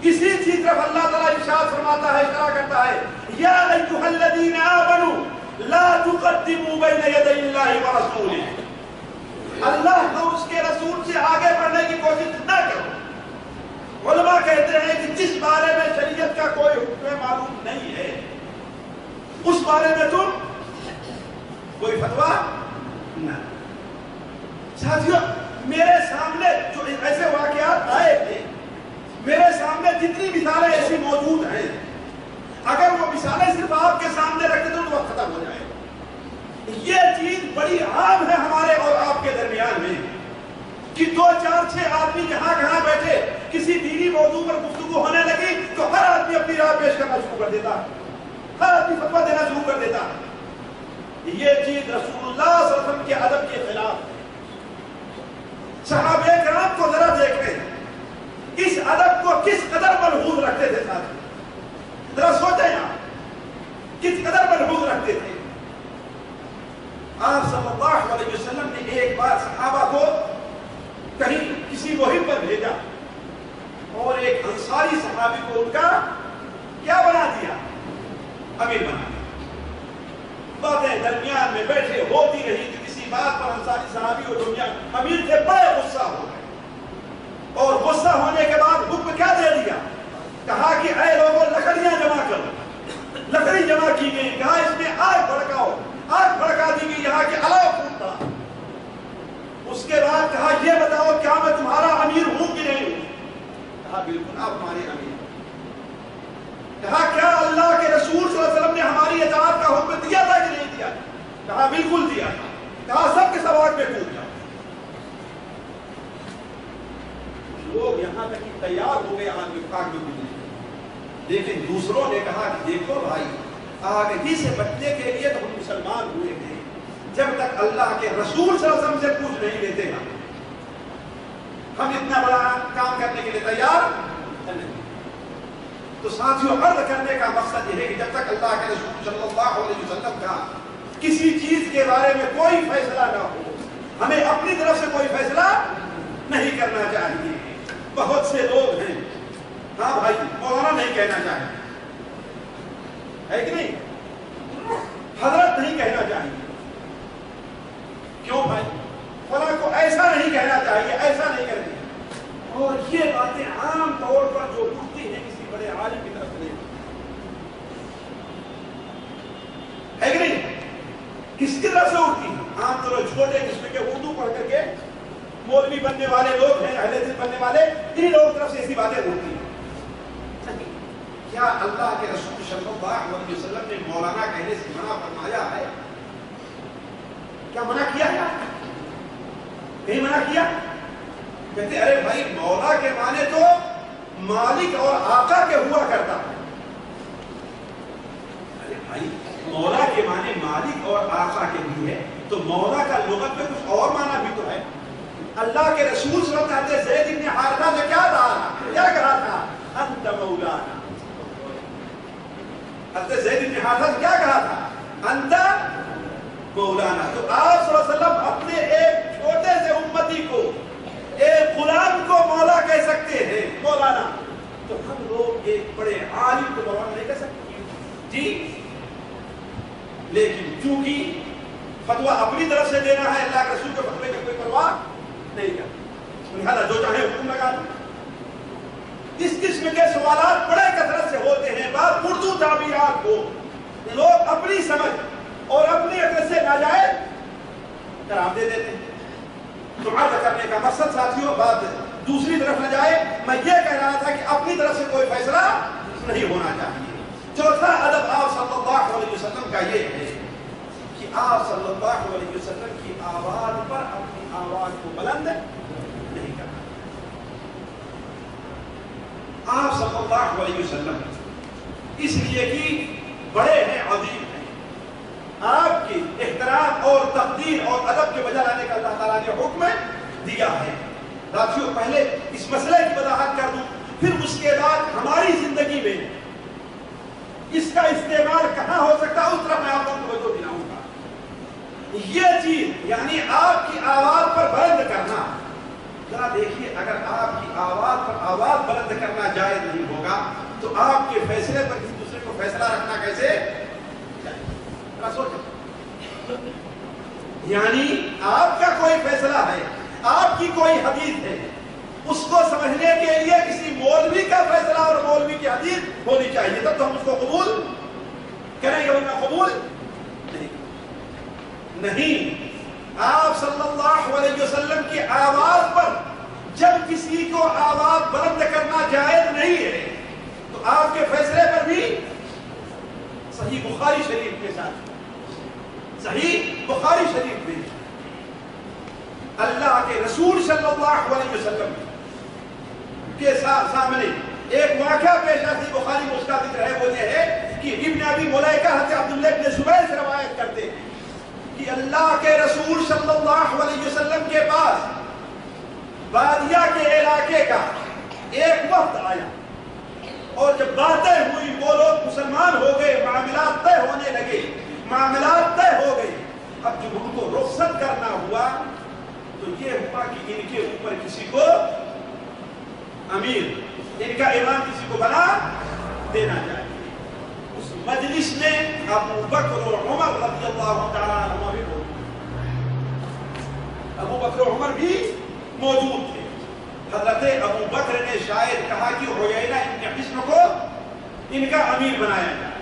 اسی چیز طرف اللہ تعالیٰ ارشاد فرماتا ہے، اشارہ کرتا ہے، یا ایھا الذین آمنوا لا تقدموا بین یدی اللہ ورسولہ، اللہ اور اس کے رسول سے آگے بڑھنے کی کوشش نہ کرو۔ علماء کہتے ہیں کہ جس بارے میں شریعت کا کوئی حکم معلوم نہیں ہے، اس بارے میں تم کوئی فتویٰ نہ۔ ساتھیوں میرے سامنے جو ایسے واقعات آئے تھے، میرے سامنے جتنی مثالیں ایسی موجود ہیں، اگر وہ مثالیں صرف آپ کے سامنے رکھتے تو وقت ختم ہو جائے گا۔ یہ چیز بڑی عام ہے ہمارے اور آپ کے درمیان میں کہ 2-4-6 آدمی جہاں کہاں بیٹھے، کسی دینی موضوع پر گفتگو ہونے لگی تو ہر آدمی اپنی رائے پیش کرنا شروع کر دیتا، ہر آدمی فتویٰ دینا شروع کر دیتا۔ یہ چیز رسول اللہ صلی اللہ علیہ وسلم کے ادب کے خلاف ہے۔ صحابہ کرام کو ذرا دیکھیں، اس ادب کو کس قدر ملحوظ رکھتے تھے ساتھ، ذرا سوچیں آپ کس قدر ملحوظ رکھتے تھے۔ آپ صلی اللہ علیہ وسلم نے ایک بار صحابہ کو کہیں کسی مہم پر بھیجا، صحابی کو ان کا کیا بنا دیا؟ امیر بنا دیا. باتیں درمیان میں بیٹھے ہوتی رہی کہ کسی بات پر انصاری صحابی اور دنیا امیر تھے بڑے غصہ ہو گئے, اور غصہ ہونے کے بعد حکم کیا دے دیا؟ کہا کہ اے لوگوں لکڑیاں جمع کرو. لکڑی جمع کی گئی, کہا اس میں آگ بھڑکاؤ. آگ بھڑکا دی گئی, یہاں کے الاؤ پھوٹا. اس کے بعد کہا یہ بتاؤ کیا میں تمہارا امیر ہوں کہ نہیں ہوں؟ کہا بالکل آپ ہمارے امیر. کہا کیا اللہ کے رسول صلی اللہ علیہ وسلم نے ہماری اطاعت کا حکم دیا تھا کہ نہیں دیا؟ کہا بالکل دیا تھا. کہا سب کے سب آگ میں کود جاؤ. لوگ یہاں تک کہ تیار ہو گئے آگ میں کودنے. لیکن دوسروں نے کہا کہ دیکھو بھائی, آگ ہی سے بچنے کے لیے تو ہم مسلمان ہوئے ہیں, جب تک اللہ کے رسول صلی اللہ علیہ وسلم سے پوچھ نہیں لیتے ہم اتنا بڑا کام کرنے کے لیے تیار نہیں. تو ساتھیوں, عرض کرنے کا مقصد یہ ہے کہ جب تک اللہ کے رسول صلی اللہ علیہ وسلم کا کسی چیز کے بارے میں کوئی فیصلہ نہ ہو, ہمیں اپنی طرف سے کوئی فیصلہ نہیں کرنا چاہیے. بہت سے لوگ ہیں, ہاں بھائی مولانا نہیں کہنا چاہیے, ہے کہ نہیں, حضرت نہیں کہنا چاہیے. کیوں بھائی؟ فلاں کو ایسا نہیں کہنا چاہیے, ایسا نہیں کرنا چاہیے. اور یہ باتیں عام طور پر جو اٹھتی ہیں کسی بڑے عالم کی طرف سے, ہے کہ نہیں, کس کی طرف سے اٹھتی ہیں؟ عام طور پر چھوٹے قسم کے اردو پڑھ کر کے مولوی بننے والے لوگ ہیں, اہل حدیث بننے والے, انہی لوگوں کی طرف سے ایسی باتیں اٹھتی ہیں. کیا اللہ کے رسول صلی اللہ علیہ وسلم نے مولانا کہنے سے منع فرمایا ہے؟ کیا منع کیا ہے؟ نہیں منع کیا. کہتے ارے بھائی مولا کے معنی تو مالک اور آقا کے ہوا کرتا ہے. ارے بھائی مولا کے معنی مالک اور آقا کے بھی ہے, تو مولا کا لغت میں کچھ اور معنی بھی تو ہے. اللہ کے رسول صلی اللہ علیہ وسلم زید بن حارثہ سے کیا کہا تھا؟ انت مولانا. حضرت زید بن حارثہ سے کیا کہا تھا؟ انت مولانا. تو آپ صلی اللہ علیہ وسلم اپنے ایک چھوٹے سے امتی کو, ایک غلام کو مولا کہہ سکتے ہیں, مولانا. تو ہم لوگ ایک بڑے عالم کو مولانا نہیں کہہ سکتے جی. لیکن چونکہ فتویٰ اپنی طرف سے دینا ہے, اللہ کے رسول کے فتوے کی کوئی پرواہ نہیں کرتا, لہٰذا جو چاہے حکم لگا دیں. اس قسم کے سوالات بڑے کثرت سے ہوتے ہیں. بعض اردو تعبیرات کو لوگ اپنی سمجھ اور اپنی عقل سے ناجائز قرار دے دیتے ہیں. تو عرض کرنے کا مقصد ساتھیوں, بات دوسری طرف نہ جائے. میں یہ کہہ رہا تھا کہ اپنی طرف سے کوئی فیصلہ نہیں ہونا چاہیے. چوتھا ادب آپ صلی اللہ علیہ وسلم کا یہ ہے کہ آپ صلی اللہ علیہ وسلم کی آواز پر اپنی آواز کو بلند نہیں کرنا. آپ صلی اللہ علیہ وسلم اس لیے کہ بڑے ہیں, عظیم ہیں, آپ کی احترام اور تقدیر اور ادب کے بجا لانے کا اللہ تعالیٰ نے حکم دیا ہے. ساتھیوں پہلے اس مسئلے کی وضاحت کر دوں, پھر اس کے بعد ہماری زندگی میں اس کا استعمال کہاں ہو سکتا ہے اس طرح میں آپ کو توجہ دلاؤں گا. یہ چیز یعنی آپ کی آواز پر بلند کرنا, ذرا دیکھیے اگر آپ کی آواز پر آواز بلند کرنا جائز نہیں ہوگا تو آپ کے فیصلے پر کسی دوسرے کو فیصلہ رکھنا کیسے سوچیں. یعنی آپ کا کوئی فیصلہ ہے, آپ کی کوئی حدیث ہے, اس کو سمجھنے کے لیے کسی مولوی کا فیصلہ اور مولوی کی حدیث ہونی چاہیے, تب تو ہم اس کو قبول کریں گے, ورنہ قبول نہیں. آپ صلی اللہ علیہ وسلم کی آواز پر جب کسی کو آواز بلند کرنا جائز نہیں ہے تو آپ کے فیصلے پر بھی صحیح بخاری شریف کے ساتھ, صحیح بخاری شریف میں اللہ کے رسول صلی اللہ علیہ وسلم کے سامنے ایک واقعہ پیش آتی, بخاری میں اس کا ذکر ہے. وہ یہ ہے کہ ابن ابی ملیکہ حضرت عبداللہ ابن زبیر سے روایت کرتے ہیں کہ اللہ کے رسول صلی اللہ علیہ وسلم کے پاس بادیہ کے علاقے کا ایک وفد آیا, اور جب باتیں ہوئی وہ لوگ مسلمان ہو گئے, معاملات طے ہونے لگے, معاملات طے ہو گئے. اب جب ان کو رخصت کرنا ہوا تو یہ ہوا کہ ان کے اوپر کسی کو امیر, ان کا امام کسی کو بنا مجلس میں ابو بکر اور عمر رضی اللہ تعالیٰ عنہما بھی موجود تھے. ابو بکر اور عمر بھی موجود تھے. حضرت ابو بکر نے شاید کہا کہ عیینہ ابن حصن کو ان کا امیر بنایا جائے.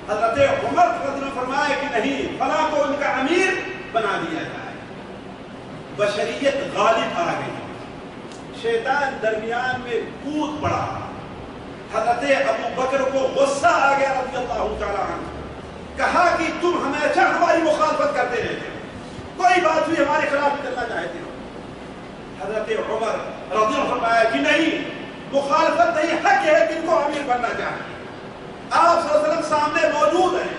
حضرت عمر رضی اللہ عنہ فرمایا کہ نہیں، فلاں کو ان کا امیر بنا دیا جائے. بشریت غالب آ گئی، شیطان درمیان میں کود پڑا. حضرت ابو بکر کو غصہ آ گیا رضی اللہ تعالیٰ عنہ. کہا کہ تم ہمیشہ ہماری مخالفت کرتے رہتے ہو، کوئی بات بھی ہمارے خلاف کرنا چاہتے ہو. حضرت عمر رضی اللہ عنہ فرمایا کہ نہیں، مخالفت نہیں، حق ہے کہ ان کو امیر بننا چاہیے. آپ صلی اللہ علیہ وسلم سامنے موجود ہیں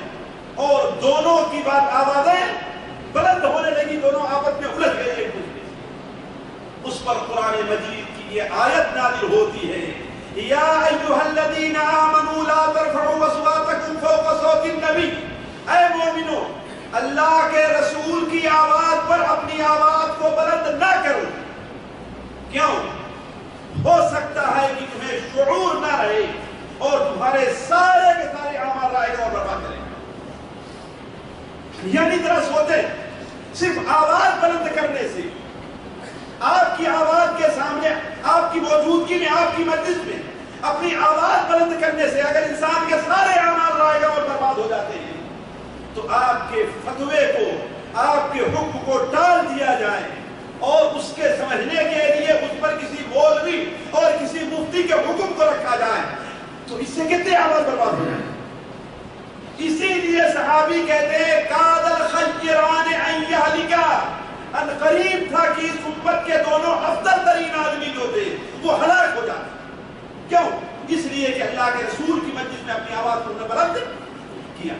اور دونوں کی بات آوازیں بلند ہونے لگی، دونوں آپس میں الجھ گئے ایک دوسرے سے. اس پر قرآن مجید کی یہ آیت نازل ہوتی ہے، یا ایھا الذین آمنوا لا ترفعوا اصواتکم فوق صوت النبی. اے مومنو، اللہ کے رسول کی آواز پر اپنی آواز کو بلند نہ کرو. کیوں؟ ہو سکتا ہے کہ تمہیں شعور نہ رہے اور تمہارے سارے کے سارے اعمال رائے اور برباد کریں. یعنی ذرا سوچیں، صرف آواز بلند کرنے سے، آپ کی آواز کے سامنے، آپ کی موجودگی میں، آپ کی مجلس میں اپنی آواز بلند کرنے سے اگر انسان کے سارے اعمال رائے اور برباد ہو جاتے ہیں تو آپ کے فتوے کو، آپ کے حکم کو ٹال دیا جائے اور اس کے سمجھنے کے لیے اس پر کسی مولوی اور کسی مفتی کے حکم کو رکھا جائے تو اس سے کتنے اعمال برباد ہو جائیں. اسی لیے صحابی کہتے ہیں کاد الخیران ان یہلکا، ان قریب تھا کہ اس امت کے دونوں افضل ترین آدمی جو تھے وہ ہلاک ہو جاتے. کیوں؟ اس لیے کہ اللہ کے رسول کی مجلس میں اپنی آواز کو بلند کیا.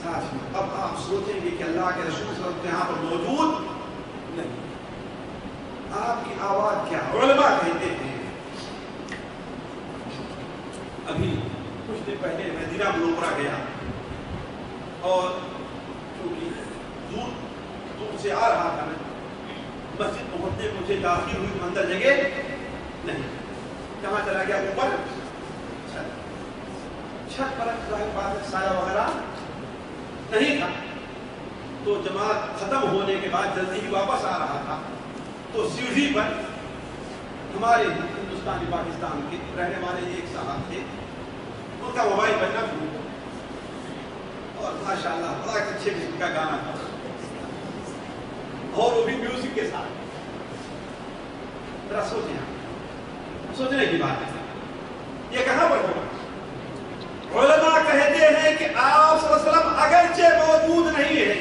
اب آپ سوچیں گے کہ اللہ کے رسول صلی اللہ علیہ وسلم یہاں پر موجود نہیں، آپ کی آواز کیا؟ علماء کہتے ہیں، ابھی کچھ دن پہلے مدینہ منورہ گیا اور چونکہ دور سے آ رہا تھا، مسجد پہنچنے مجھے داخل ہوئی، اندر جگہ نہیں. کہاں چلا گیا؟ اوپر چھت پر سایہ وغیرہ نہیں تھا. تو جماعت ختم ہونے کے بعد جلدی ہی واپس آ رہا تھا تو سیڑھی پر ہمارے ہندوستانی پاکستان کے رہنے والے ایک صاحب تھے، ان کا موبائل بجنا شروع ہوا اور ماشاءاللہ بڑا اچھے قسم کا گانا تھا اور وہ بھی میوزک کے ساتھ. ذرا سوچنے کی بات ہے، یہ کہاں پر ہوگا؟ علماء کہتے ہیں کہ آپ صلی اللہ علیہ وسلم اگرچہ موجود نہیں ہے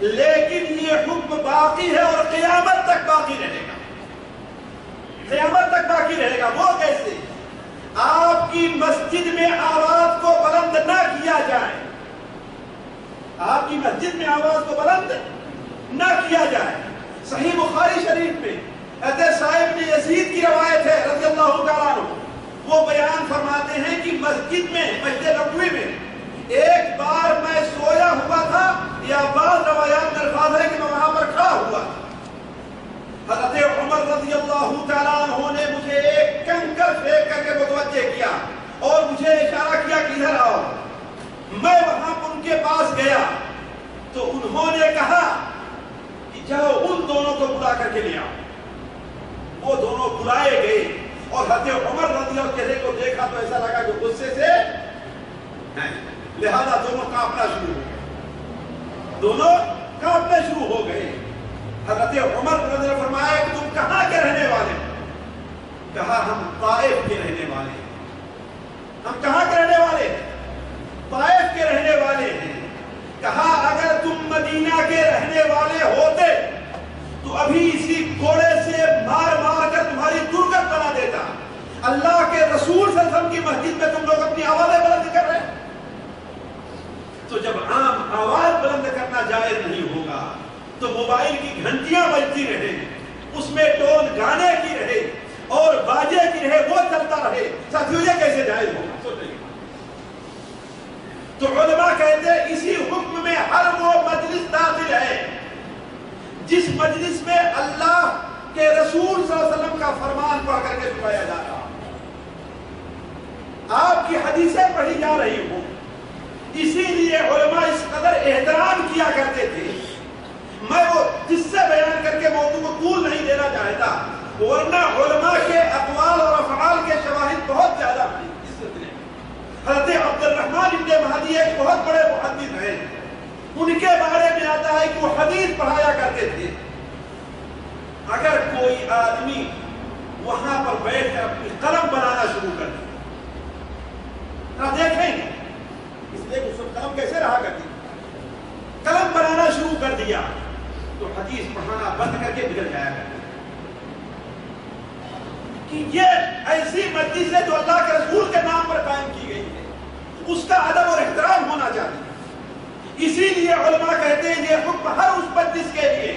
لیکن یہ حکم باقی ہے اور قیامت تک باقی رہے گا. قیامت تک باقی رہے گا. وہ کیسے؟ آپ کی مسجد میں آواز کو بلند نہ کیا جائے، آپ کی مسجد میں آواز کو بلند نہ کیا جائے. صحیح بخاری شریف میں حضرت صاحب بن یزید کی روایت ہے رضی اللہ تعالیٰ عنہ، وہ بیان فرماتے ہیں کہ مسجد میں، مسجد نبوی میں ایک بار میں سویا ہوا تھا، یا بعض روایات میں الفاظ ہے کہ میں وہاں پر کھڑا ہوا تھا. حضرت عمر رضی اللہ تعالیٰ عنہ نے مجھے ایک کنکر پھینک کر کے متوجہ کیا اور مجھے اشارہ کیا کہ ادھر آؤ. میں وہاں ان کے پاس گیا تو انہوں نے کہا کہ جاؤ ان دونوں کو بلا کر کے لے آؤ. وہ دونوں بلائے گئے اور حضرت عمر رضی اللہ عنہ چہرے کو دیکھا تو ایسا لگا کہ غصے سے لہذا دونوں کانپنا شروع ہو گئے، دونوں کانپنا شروع ہو گئے. حضرت عمر رضی اللہ عنہ فرمایا کہ تم کہاں کے رہنے والے ہو؟ کہا ہم طائف کے رہنے والے ہیں. ہم کہاں کے رہنے والے ہیں؟ طائف کے رہنے والے ہیں. کہا اگر تم مدینہ کے رہنے والے ہوتے تو ابھی اسی گھوڑے سے مار مار کر تمہاری درگت بنا دیتا. اللہ کے رسول صلی اللہ علیہ وسلم کی مسجد میں تم لوگ اپنی آوازیں بلند کر رہے ہیں. تو جب عام آواز بلند کرنا جائز نہیں ہوگا تو موبائل کی گھنٹیاں بجتی رہے، اس میں ٹون گانے کی رہے اور باجے کی رہے، وہ چلتا رہے، ساتھیوں یہ کیسے جائز ہوگا؟ سوچیں. تو علماء کہتے ہیں اسی حکم میں ہر وہ مجلس داخل ہے جس مجلس میں اللہ کے رسول صلی اللہ علیہ وسلم کا فرمان پڑھ کر کے سنایا جا رہا. آپ کی حدیثیں پڑھی جا رہی ہوں، اسی لیے علماء اس قدر احترام کیا کرتے تھے. میں وہ جس سے بیان کر کے موضوع کو طول نہیں دینا چاہتا، ورنہ علماء کے اقوال اور افعال کے شواہد بہت زیادہ ہیں اس سلسلے میں. حضرت عبد الرحمن ابن مہدی ایک بہت بڑے محدث ہیں، ان کے بارے میں آتا ہے کہ وہ حدیث پڑھایا کرتے تھے. اگر کوئی آدمی وہاں پر بیٹھ کر اپنی قلم بنانا شروع کر دے، دیکھیں گے اس لیے اس وقت قلم کیسے رہا کرتی، قلم بنانا شروع کر دیا تو حدیث پڑھانا بند کر کے بگڑ جایا کرتا کہ یہ ایسی مجلس ہے جو اللہ کے رسول کے نام پر قائم کی گئی ہے، اس کا ادب اور احترام ہونا چاہیے. اسی لیے علماء کہتے ہیں یہ حکم ہر اس مجلس کے لیے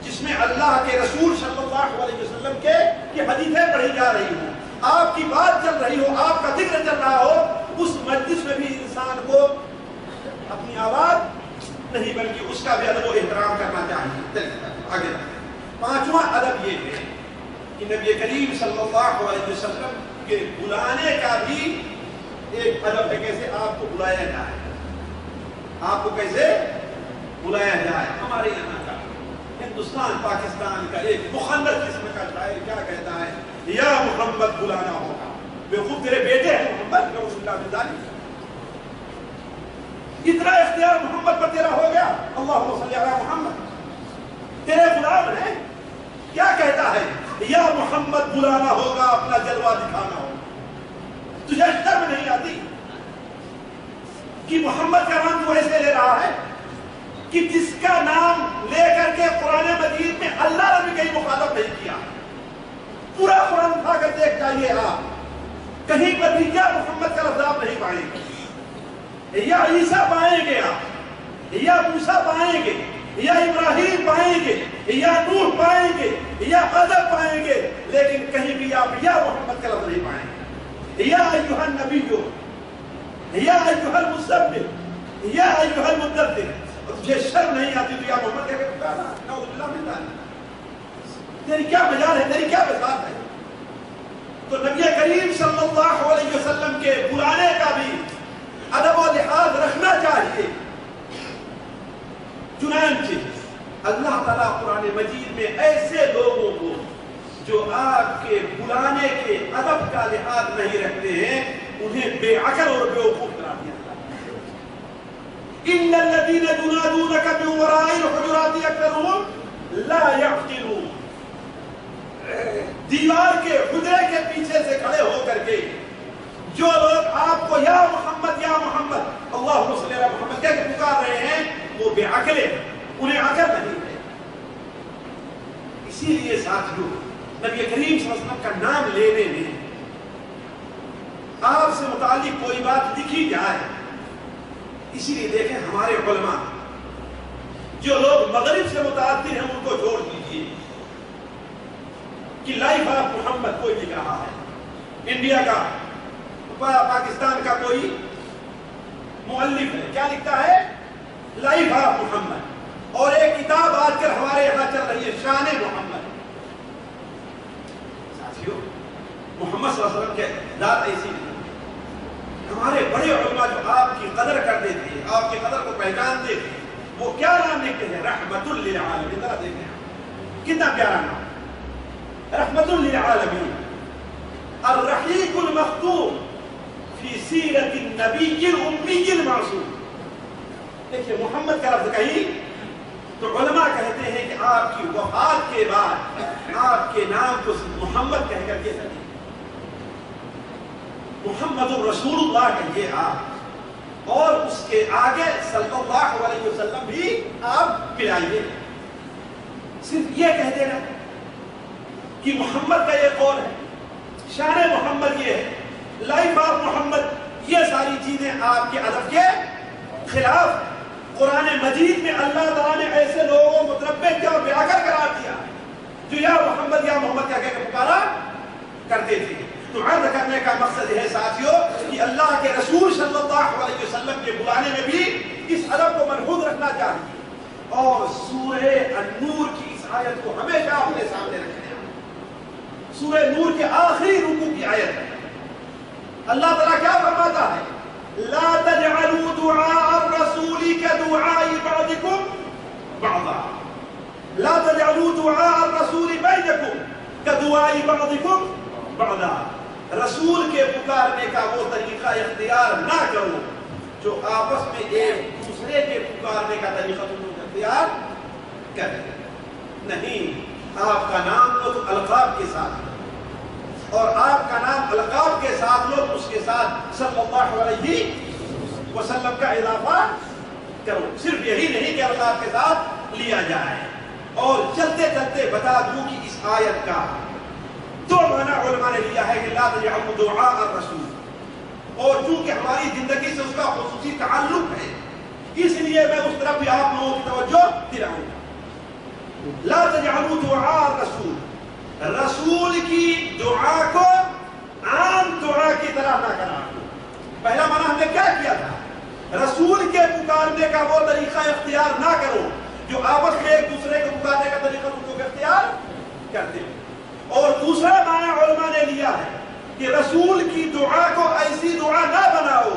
جس میں اللہ کے رسول صلی اللہ علیہ وسلم کی حدیثیں پڑھی جا رہی ہوں، آپ کی بات چل رہی ہو، آپ کا ذکر چل رہا ہو، اس مجلس میں بھی انسان کو اپنی آواز نہیں بلکہ اس کا بھی ادب و احترام کرنا چاہیے. آگے پانچواں ادب یہ ہے کہ نبی کریم صلی اللہ علیہ وسلم کے بلانے کا بھی ایک ادب ہے، کیسے آپ کو بلایا جائے، آپ کو کیسے بلایا جائے. ہمارے یہاں کا ہندوستان پاکستان کا ایک مخنث قسم کا شاعر کیا کہتا ہے، یا محمد بلانا ہوگا. بیوقوف تیرے بیٹے ہیں محمد رسول اللہ بن ذالک، اتنا اختیار محمد پر تیرا ہو گیا، اللہم صلی علی محمد، تیرے غلام ہیں. کیا کہتا ہے، یا محمد بلانا ہوگا، اپنا جلوہ دکھانا ہوگا. تجھے شرم نہیں آتی کہ محمد کا نام تو ایسے لے رہا ہے کہ جس کا نام لے کر کے قرآن مجید میں اللہ نے بھی کہیں مخاطب نہیں کیا. پورا قرآن اٹھا کر دیکھ جائیے آپ، کہیں پر بھی یا محمد کا لفظ آپ نہیں پائیں گے. یا عیسیٰ پائیں گے آپ، یا موسیٰ پائیں گے، یا ابراہیم پائیں گے، یا نوح پائیں گے، یا آدم پائیں گے، لیکن کہیں بھی آپ یا محمد کا لفظ نہیں پائیں گے. یا ایھا النبی، یا ایھا المزمل، یا ایھا المدثر. تجھے شرم نہیں آتی تو یا محمد کہہ کے پکارنا، نعوذ باللہ من ذالک. تیری کیا مجال ہے، تیری کیا بساط ہے. تو نبی کریم صلی اللہ علیہ وسلم کے بلانے کا بھی ادب و لحاظ رکھنا چاہیے. چنانچہ اللہ تعالیٰ قرآن مجید میں ایسے لوگوں کو جو آپ کے بلانے کے ادب کا لحاظ نہیں رکھتے ہیں انہیں بے عقل اور بیوقوف قرار دیا. ان الذين ينادونك من وراء الحجرات اكثرهم لا يعقلون. دیوار کے حجرے کے پیچھے سے کھڑے ہو کر کے جو لوگ آپ کو یا محمد یا محمد اللہم صلی علی محمد کہہ کے پکار رہے ہیں وہ بے عقل ہیں، انہیں عقل نہیں ہے. اسی لیے ساتھیوں نبی کریم صلی اللہ علیہ وسلم کا نام لینے میں آپ سے متعلق کوئی بات لکھی جائے، اسی لیے دیکھیں ہمارے علماء جو لوگ مغرب سے متاثر ہیں ان کو چھوڑ دیجیے کہ لائف آف محمد کوئی لکھ رہا ہے، انڈیا کا پاکستان کا کوئی مؤلف ہے کیا لکھتا ہے، لائف آف محمد. اور ایک کتاب آج کل ہمارے یہاں چل رہی ہے شان محمد. ساتھیوں محمد صلی اللہ علیہ وسلم کے ذات ایسی نہیں. ہمارے بڑے علماء جو آپ کی قدر کرتے تھے، آپ کی قدر کو پہچانتے تھے، وہ کیا نام لکھتے ہیں، رحمت للعالمین. ذرا دیکھیں کتنا پیارا نام، رحمت للعالمین. الرحیق المختوم فی سیرت النبی الامی المعصوم. دیکھیں محمد کا لفظ کہیں تو علماء کہتے ہیں کہ آپ کی وفات کے بعد آپ کے نام کو محمد کہہ کر کے سکیں، محمد رسول اللہ کہیے آپ، اور اس کے آگے صلی اللہ علیہ وسلم بھی آپ ملائیے. صرف یہ کہہ دینا کہ محمد کا یہ قول ہے، شان محمد یہ ہے، لائف آف محمد، یہ ساری چیزیں آپ کے ادب کے خلاف. قرآن مجید میں اللہ تعالیٰ نے ایسے لوگوں کو متربع کیا اور بے عقل قرار دیا جو یا محمد یا محمد کہہ کے پکارا کرتے تھے. تو عرض کرنے کا مقصد ہے ساتھیوں کہ اللہ کے رسول صلی اللہ علیہ وسلم کے بلانے میں بھی اس ادب کو ملحوظ رکھنا چاہیے. اور سورہ النور کی اس آیت کو ہمیشہ اپنے سامنے رکھنا ہے. سورہ نور کے آخری رکوع کی آیت ہے، اللہ تعالیٰ کیا فرماتا ہے؟ لا تجعلوا دعاء الرسول كدعاء بعضكم بعضا لا تجعلوا دعاء الرسول بينكم كدعاء بعضكم بعضا رسول کے پکارنے کا وہ طریقہ اختیار نہ کرو جو آپس میں ایک دوسرے کے پکارنے کا طریقہ تم لوگ اختیار کریں. نہیں، آپ کا نام تو القاب کے ساتھ اور آپ کا نام القاب کے ساتھ لوگ اس کے ساتھ صلی اللہ علیہ وسلم کا اضافہ کرو. صرف یہی نہیں کہ القاب کے ساتھ لیا جائے. اور چلتے چلتے بتا دوں کہ اس آیت کا دو معنی علماء نے لیا ہے کہ لا تجعلوا دعاء الرسول، اور چونکہ ہماری زندگی سے اس کا خصوصی تعلق ہے اس لیے میں اس طرف بھی آپ لوگوں کی توجہ دلاؤں گا. لا تجعلوا دعاء الرسول، رسول کی دعا کو عام دعا کی طرح نہ کرنا. پہلا معنی ہم نے کیا کیا تھا؟ رسول کے پکارنے کا وہ طریقہ اختیار نہ کرو جو آپس میں ایک دوسرے کو پکارنے کا طریقہ تم لوگ اختیار کرتے ہیں. اور دوسرا معنی علماء نے لیا ہے کہ رسول کی دعا کو ایسی دعا نہ بناؤ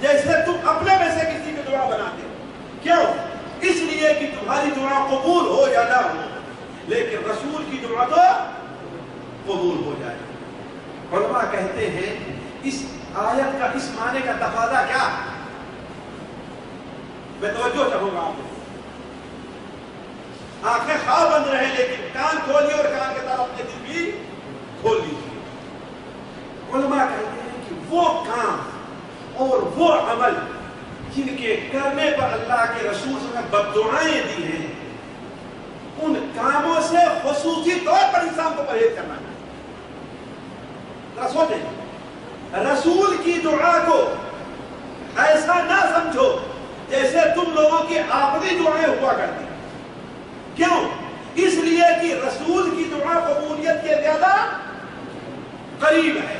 جیسے تم اپنے میں سے کسی کی دعا بناتے ہو. کیوں؟ اس لیے کہ تمہاری دعا قبول ہو یا نہ ہو، لیکن رسول کی دعا تو قبول ہو جائے. علماء کہتے ہیں اس آیت کا اس معنی کا تقاضا کیا؟ میں توجہ چاہوں گا آپ کو. آنکھیں خواب بند رہے لیکن کان کھولیے اور کان کے طرف اپنے دل بھی کھول لیجیے. علماء کہتے ہیں کہ وہ کام اور وہ عمل جن کے کرنے پر اللہ کے رسول صلی اللہ علیہ وسلم بددعائیں دی ہیں، ان کاموں سے خصوصی طور پر انسان کو پرہیز کرنا ہے. سوچیں، رسول کی دعا کو ایسا نہ سمجھو جیسے تم لوگوں کی آخری دعائیں ہوا کرتی. کیوں؟ اس لیے کہ رسول کی دعا قبولیت کے زیادہ قریب ہے.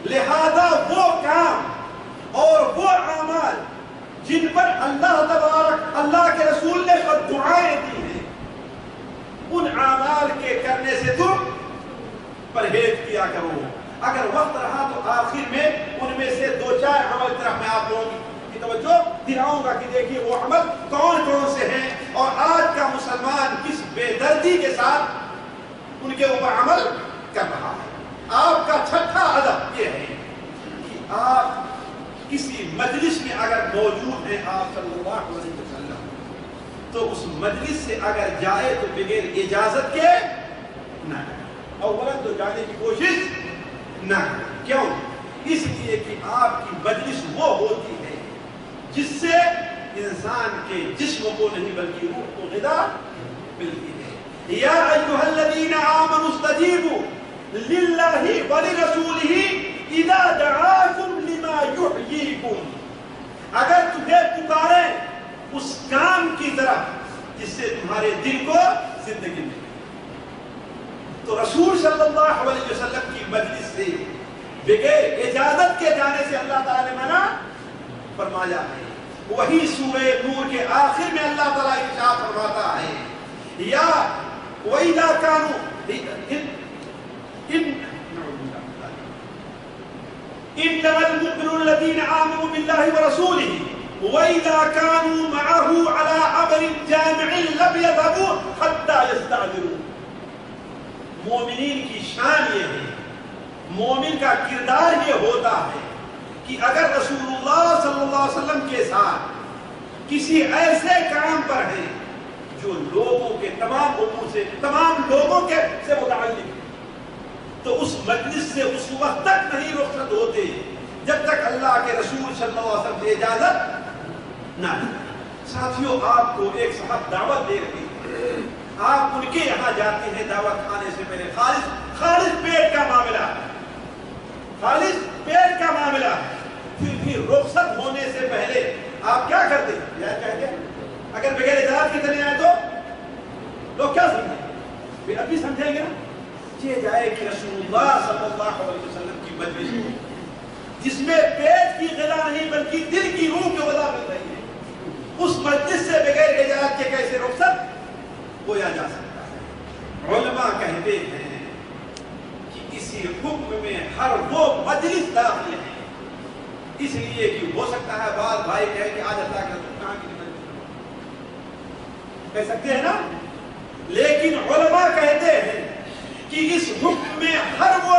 لہذا وہ کام اور وہ اعمال جن پر اللہ تبارک اللہ کے رسول نے دعائیں دی ہیں، ان اعمال کے کرنے سے تم پرہیز کیا کرو. اگر وقت رہا تو آخر میں ان میں سے دو چار عمل طرف میں آپ لوگوں کی توجہ دلاؤں گا کہ دیکھیے وہ عمل کون کون سے ہیں اور آج کا مسلمان کس بے دردی کے ساتھ ان کے اوپر عمل کر رہا ہے. آپ کا چھٹا ادب یہ ہے کہ آپ کسی مجلس میں اگر موجود ہیں آپ صلی اللہ علیہ وسلم تو اس مجلس سے اگر جائے تو بغیر اجازت کے نہ جائے. اولاً تو جانے کی کوشش نہ. کیوں؟ اس لیے کہ آپ کی مجلس وہ ہوتی ہے جس سے انسان کے جسم کو نہیں بلکہ روح کو غذا ملتی ہے. یا ایھا الذین آمنوا استجیبوا للہ ولرسولہ اذا دعاکم لما یحییکم. اگر تمہیں پکاریں اس کام کی طرف جس سے تمہارے دل کو زندگی ملے. تو رسول صلی اللہ علیہ وسلم کی مجلس سے بغیر اجازت کے جانے سے اللہ تعالیٰ نے منع فرمایا ہے. وہی سورہ نور کے آخر میں اللہ تعالیٰ ارشاد فرماتا ہے یا وَإِذَا كَانُوا إِنَّمَا الْمُؤْمِنُونَ الَّذِينَ آمَنُوا بِاللَّهِ وَرَسُولِهِ وَإِذَا كَانُوا مَعَهُ عَلَى أَمْرٍ جَامِعٍ لَمْ يَذْهَبُوا حَتَّى يَسْتَأْذِنُوا. مومنین کی شان یہ ہے، مومن کا کردار یہ ہوتا ہے کہ اگر رسول اللہ صلی اللہ علیہ وسلم کے ساتھ کسی ایسے کام پر ہے جو لوگوں کے تمام امور سے تمام لوگوں کے سے متعلق ہے تو اس مجلس سے اس وقت تک نہیں رخصت ہوتے جب تک اللہ کے رسول صلی اللہ علیہ وسلم سے اجازت نہ دے. ساتھیوں، آپ کو ایک صاحب دعوت دے رہے ہیں، آپ ان کے یہاں جاتے ہیں دعوت کھانے سے پہلے خالص پیٹ کا معاملہ ہے، خالص پیٹ کا معاملہ ہے. پھر بھی رخصت ہونے سے پہلے آپ کیا کرتے ہیں؟ یا کہتے ہیں اگر بغیر اجازت کے چلے جائیں تو لوگ کیا سمجھیں گے؟ پھر ابھی سمجھیں گے نا. یہ جائے کہ رسول اللہ صلی اللہ علیہ وسلم کی مجلس ہو جس میں پیٹ کی غذا نہیں بلکہ دل کی روح کی غذا مل رہی ہے، اس مجلس سے بغیر اجازت کے کیسے رخصت ہویا جا سکتا ہے؟ علماء کہتے ہیں کہ اسی حکم میں ہر وہ مجلس داخل ہے اس لیے کہ ہو سکتا ہے بعض بھائی کہے کہ آج اللہ کا حکم کہاں کی کہہ سکتے ہیں نا، لیکن علماء کہتے ہیں کہ اس حکم میں ہر وہ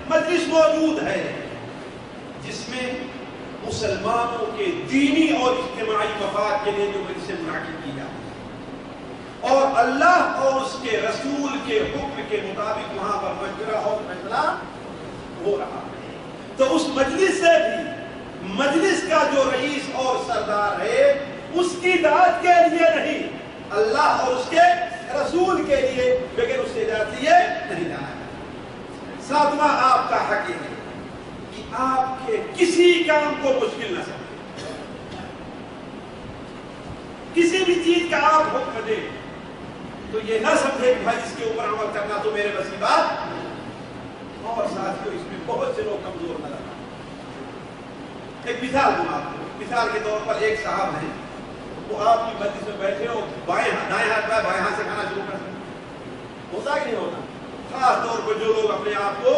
مجلس موجود ہے جس میں مسلمانوں کے دینی اور اجتماعی مفاد کے لیے جو مجلسیں منعقد کی جاتی ہیں اور اللہ اور اس کے رسول کے حکم کے مطابق وہاں پر مشورہ اور فیصلہ ہو رہا ہے، تو اس مجلس سے بھی مجلس کا جو رئیس اور سردار ہے اس کی اطاعت کے لیے نہیں، اللہ اور اس کے رسول کے لیے بغیر اس سے اجازت لیے نہیں جانا ہے۔ ساتواں آپ کا حق ہے کہ آپ کے کسی کام کو مشکل نہ سمجھیں، کسی بھی چیز کا آپ حکم دیں تو یہ نہ سمجھے کہ بھائی اس کے اوپر عمل کرنا تو میرے بس کی بات، اور ساتھیوں اس میں بہت سے لوگ کمزور نظر آتے ہیں۔ ایک مثال دوں آپ کو، مثال کے طور پر ایک صاحب ہیں، وہ آپ کی مجلس میں بیٹھے ہو، دائیں ہاتھ پہ بائیں ہاتھ سے کھانا شروع کر سکتے، ہوتا کہ نہیں ہوتا؟ خاص طور پر جو لوگ اپنے آپ کو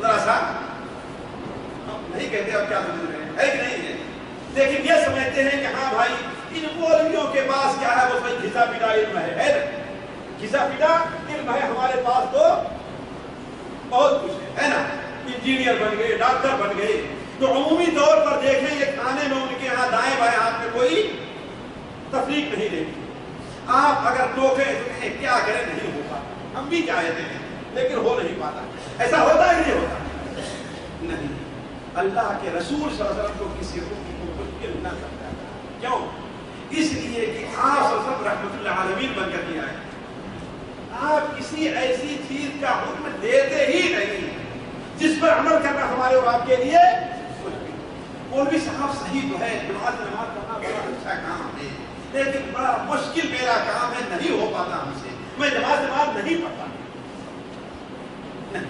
ذرا سا نہیں کہتے اب کیا سمجھ رہے ہیں، ہے کہ نہیں ہے، لیکن یہ سمجھتے ہیں کہ ہاں بھائی ان مولویوں کے پاس کیا ہے، وہ صحیح گھسا پیٹا علم ہے گھسا پیٹا علم ہے، ہمارے پاس تو بہت کچھ ہے نا، انجینئر بن گئے، ڈاکٹر بن گئے، تو عمومی طور پر دیکھیں یہ کھانے میں ان کے یہاں دائیں بائیں ہاتھ میں کوئی تفریق نہیں رہتی، آپ اگر ٹوکیں تو کہیں کیا کریں نہیں ہو پاتا، ہم بھی چاہتے ہیں لیکن ہو نہیں پاتا، ایسا ہوتا ہے نہیں ہوتا نہیں، اللہ کے رسول صلی اللہ علیہ وسلم کو کسی حکم کو مشکل نہ کرتا ہے، کیوں؟ اس لیے کہ آپ صلی اللہ علیہ وسلم رحمت اللہ عالمین بن کر کے آئے، آپ کسی ایسی چیز کا حکم دیتے ہی نہیں جس پر عمل کرنا ہمارے اور آپ کے لیے مولوی صاحب صحیح تو ہے، نماز کرنا بڑا اچھا کام ہے لیکن بڑا مشکل میرا کام ہے، نہیں ہو پاتا ہم سے، میں نماز نہیں پڑھتا نہیں۔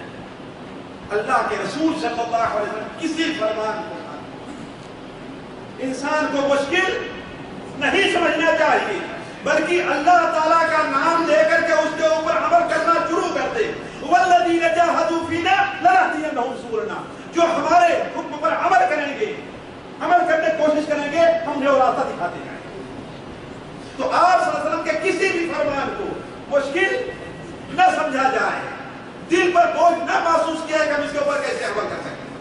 اللہ کے رسول صلی اللہ علیہ وسلم کسی فرمان کو انسان کو مشکل نہیں سمجھنا چاہیے، بلکہ اللہ تعالیٰ کا نام لے کر کے اس کے اوپر عمل کرنا شروع کر دے، وَالَّذِينَ جَاهَدُوا فِينَا لَنَهْدِيَنَّهُمْ سُبُلَنَا، جو ہمارے حکم پر عمل کریں گے، عمل کرنے کی کوشش کریں گے، ہم انہیں راستہ دکھاتے جائیں گے۔ تو آپ صلی اللہ علیہ وسلم کے کسی بھی فرمان کو مشکل نہ سمجھا جائے، دل پر بوجھ نہ محسوس کیا ہے کہ ہم اس کے اوپر کیسے عمل کر سکتے ہیں۔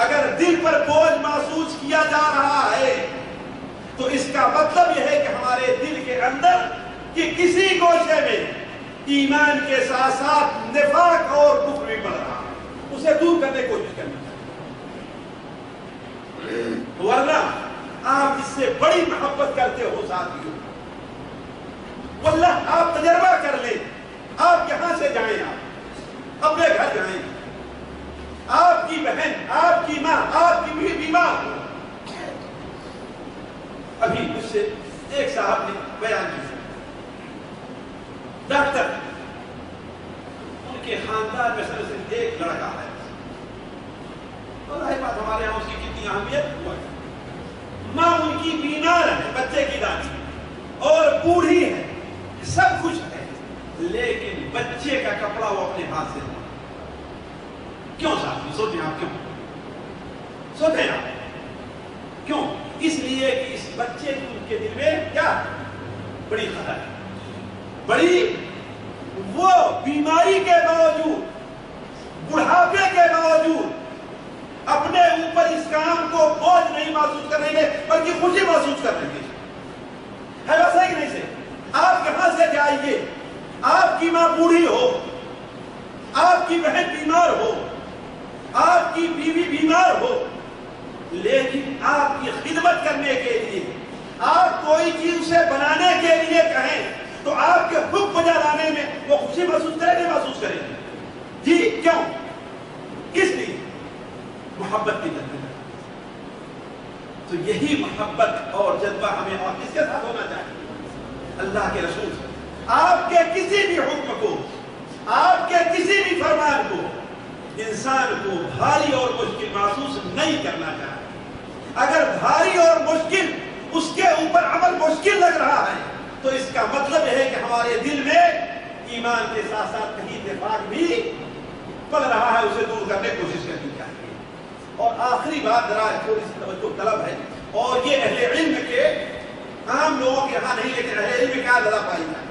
اگر دل پر بوجھ محسوس کیا جا رہا ہے تو اس کا مطلب یہ ہے کہ ہمارے دل کے اندر کہ کسی گوشے میں ایمان کے ساتھ ساتھ نفاق اور کفر بھی بڑھ رہا ہے، اسے دور کرنے کی کوشش کرنی چاہیے، ورنہ آپ اس سے بڑی محبت کرتے ہو ساتھیوں، واللہ آپ تجربہ کر لیں، آپ یہاں سے جائیں، آپ اپنے گھر جائیں، آپ کی بہن، آپ کی ماں، آپ کی بیوی بیمار ہو، ابھی مجھ سے ایک صاحب نے بیان کیا، ڈاکٹر، ان کے خاندان میں صرف ایک لڑکا ہے، اللہ بات ہمارے یہاں اس کی کتنی اہمیت ہوا ہے، ماں ان کی بیمار ہے، بچے کی دانی اور بوڑھی ہے، سب کچھ ہے، لیکن بچے کا کپڑا وہ اپنے ہاتھ سے دھوتا۔ کیوں صاحب؟ سوچیں آپ کیوں؟ سوچیں آپ کیوں؟ اس لیے کہ اس بچے کی ان کے دل میں کیا بڑی خطر ہے، بڑی، وہ بیماری کے باوجود، بڑھاپے کے باوجود اپنے اوپر اس کام کو بوجھ نہیں محسوس کریں گے بلکہ خوشی محسوس کریں گے، ہے ویسا ہی نہیں سے؟ آپ کہاں سے جائیے، آپ کی ماں بوڑھی ہو، آپ کی بہن بیمار ہو، آپ کی بیوی بیمار ہو، لیکن آپ کی خدمت کرنے کے لیے، آپ کوئی چیز اسے بنانے کے لیے کہیں تو آپ کے حکم بجا لانے میں وہ خوشی محسوس کریں گے، محسوس کریں گے؟ جی کیوں؟ کس لیے؟ محبت کی جذبہ۔ تو یہی محبت اور جذبہ ہمیں اور کس کے ساتھ ہونا چاہیے؟ اللہ کے رسول سے۔ آپ کے کسی بھی حکم کو، آپ کے کسی بھی فرمان کو انسان کو بھاری اور مشکل محسوس نہیں کرنا چاہیے۔ اگر بھاری اور مشکل اس کے اوپر عمل مشکل لگ رہا ہے تو اس کا مطلب یہ ہے کہ ہمارے دل میں ایمان کے ساتھ ساتھ کہیں نفاق بھی پل رہا ہے، اسے دور کرنے کی کوشش کرنی چاہیے۔ اور آخری بات ذرا تھوڑی سی توجہ طلب ہے، اور یہ اہل علم کے عام لوگوں کے یہاں نہیں لیکن اہل علم کیا ذرا پائی جائے،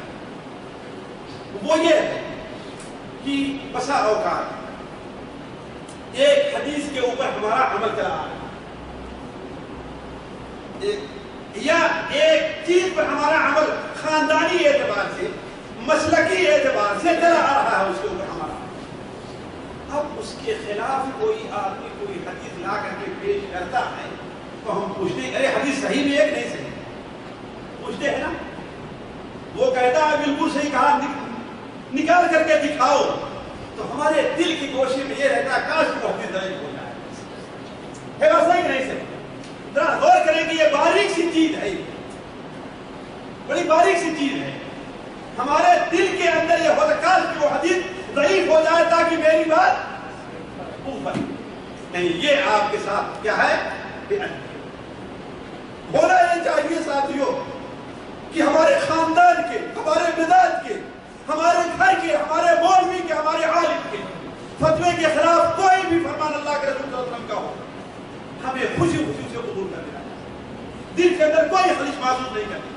وہ یہ ہے کہ بسا اوقات ایک حدیث کے اوپر ہمارا عمل چلا رہا ہے، یا ایک چیز پر ہمارا عمل خاندانی اعتبار سے، مسلکی اعتبار سے چلا آ رہا ہے، اس کے اوپر ہمارا، اب اس کے خلاف کوئی آدمی کوئی حدیث لا کر کے پیش کرتا ہے تو ہم پوچھتے ہیں ارے حدیث صحیح بھی ہے کہ نہیں صحیح، پوچھتے ہیں نا، وہ کہتا ہے بالکل صحیح کہا، نکال کر کے دکھاؤ، تو ہمارے دل کی کوشش میں یہ رہتا ہے کاش وہ حدیث ضعیف ہو جائے، ہے بات صحیح کہ نہیں صحیح؟ ذرا غور کریں کہ یہ باریک سی چیز ہے، بڑی باریک سی چیز ہے، ہمارے دل کے اندر یہ ہوتا کاش کہ وہ حدیث ضعیف ہو جائے تاکہ میری بات اوپر نہیں، یہ آپ کے ساتھ کیا ہے؟ ہونا یہ چاہیے ساتھیوں کہ ہمارے خاندان کے، ہمارے مزاج کے، ہمارے گھر کے، ہمارے مولوی کے، ہمارے عالم کے فتوے کے خلاف کوئی بھی فرمان اللہ کے رسول صلی اللہ علیہ وسلم کا ہو، ہمیں خوشی خوشی سے قبول کر دینا، دل کے اندر کوئی خلیج محسوس نہیں کرنا۔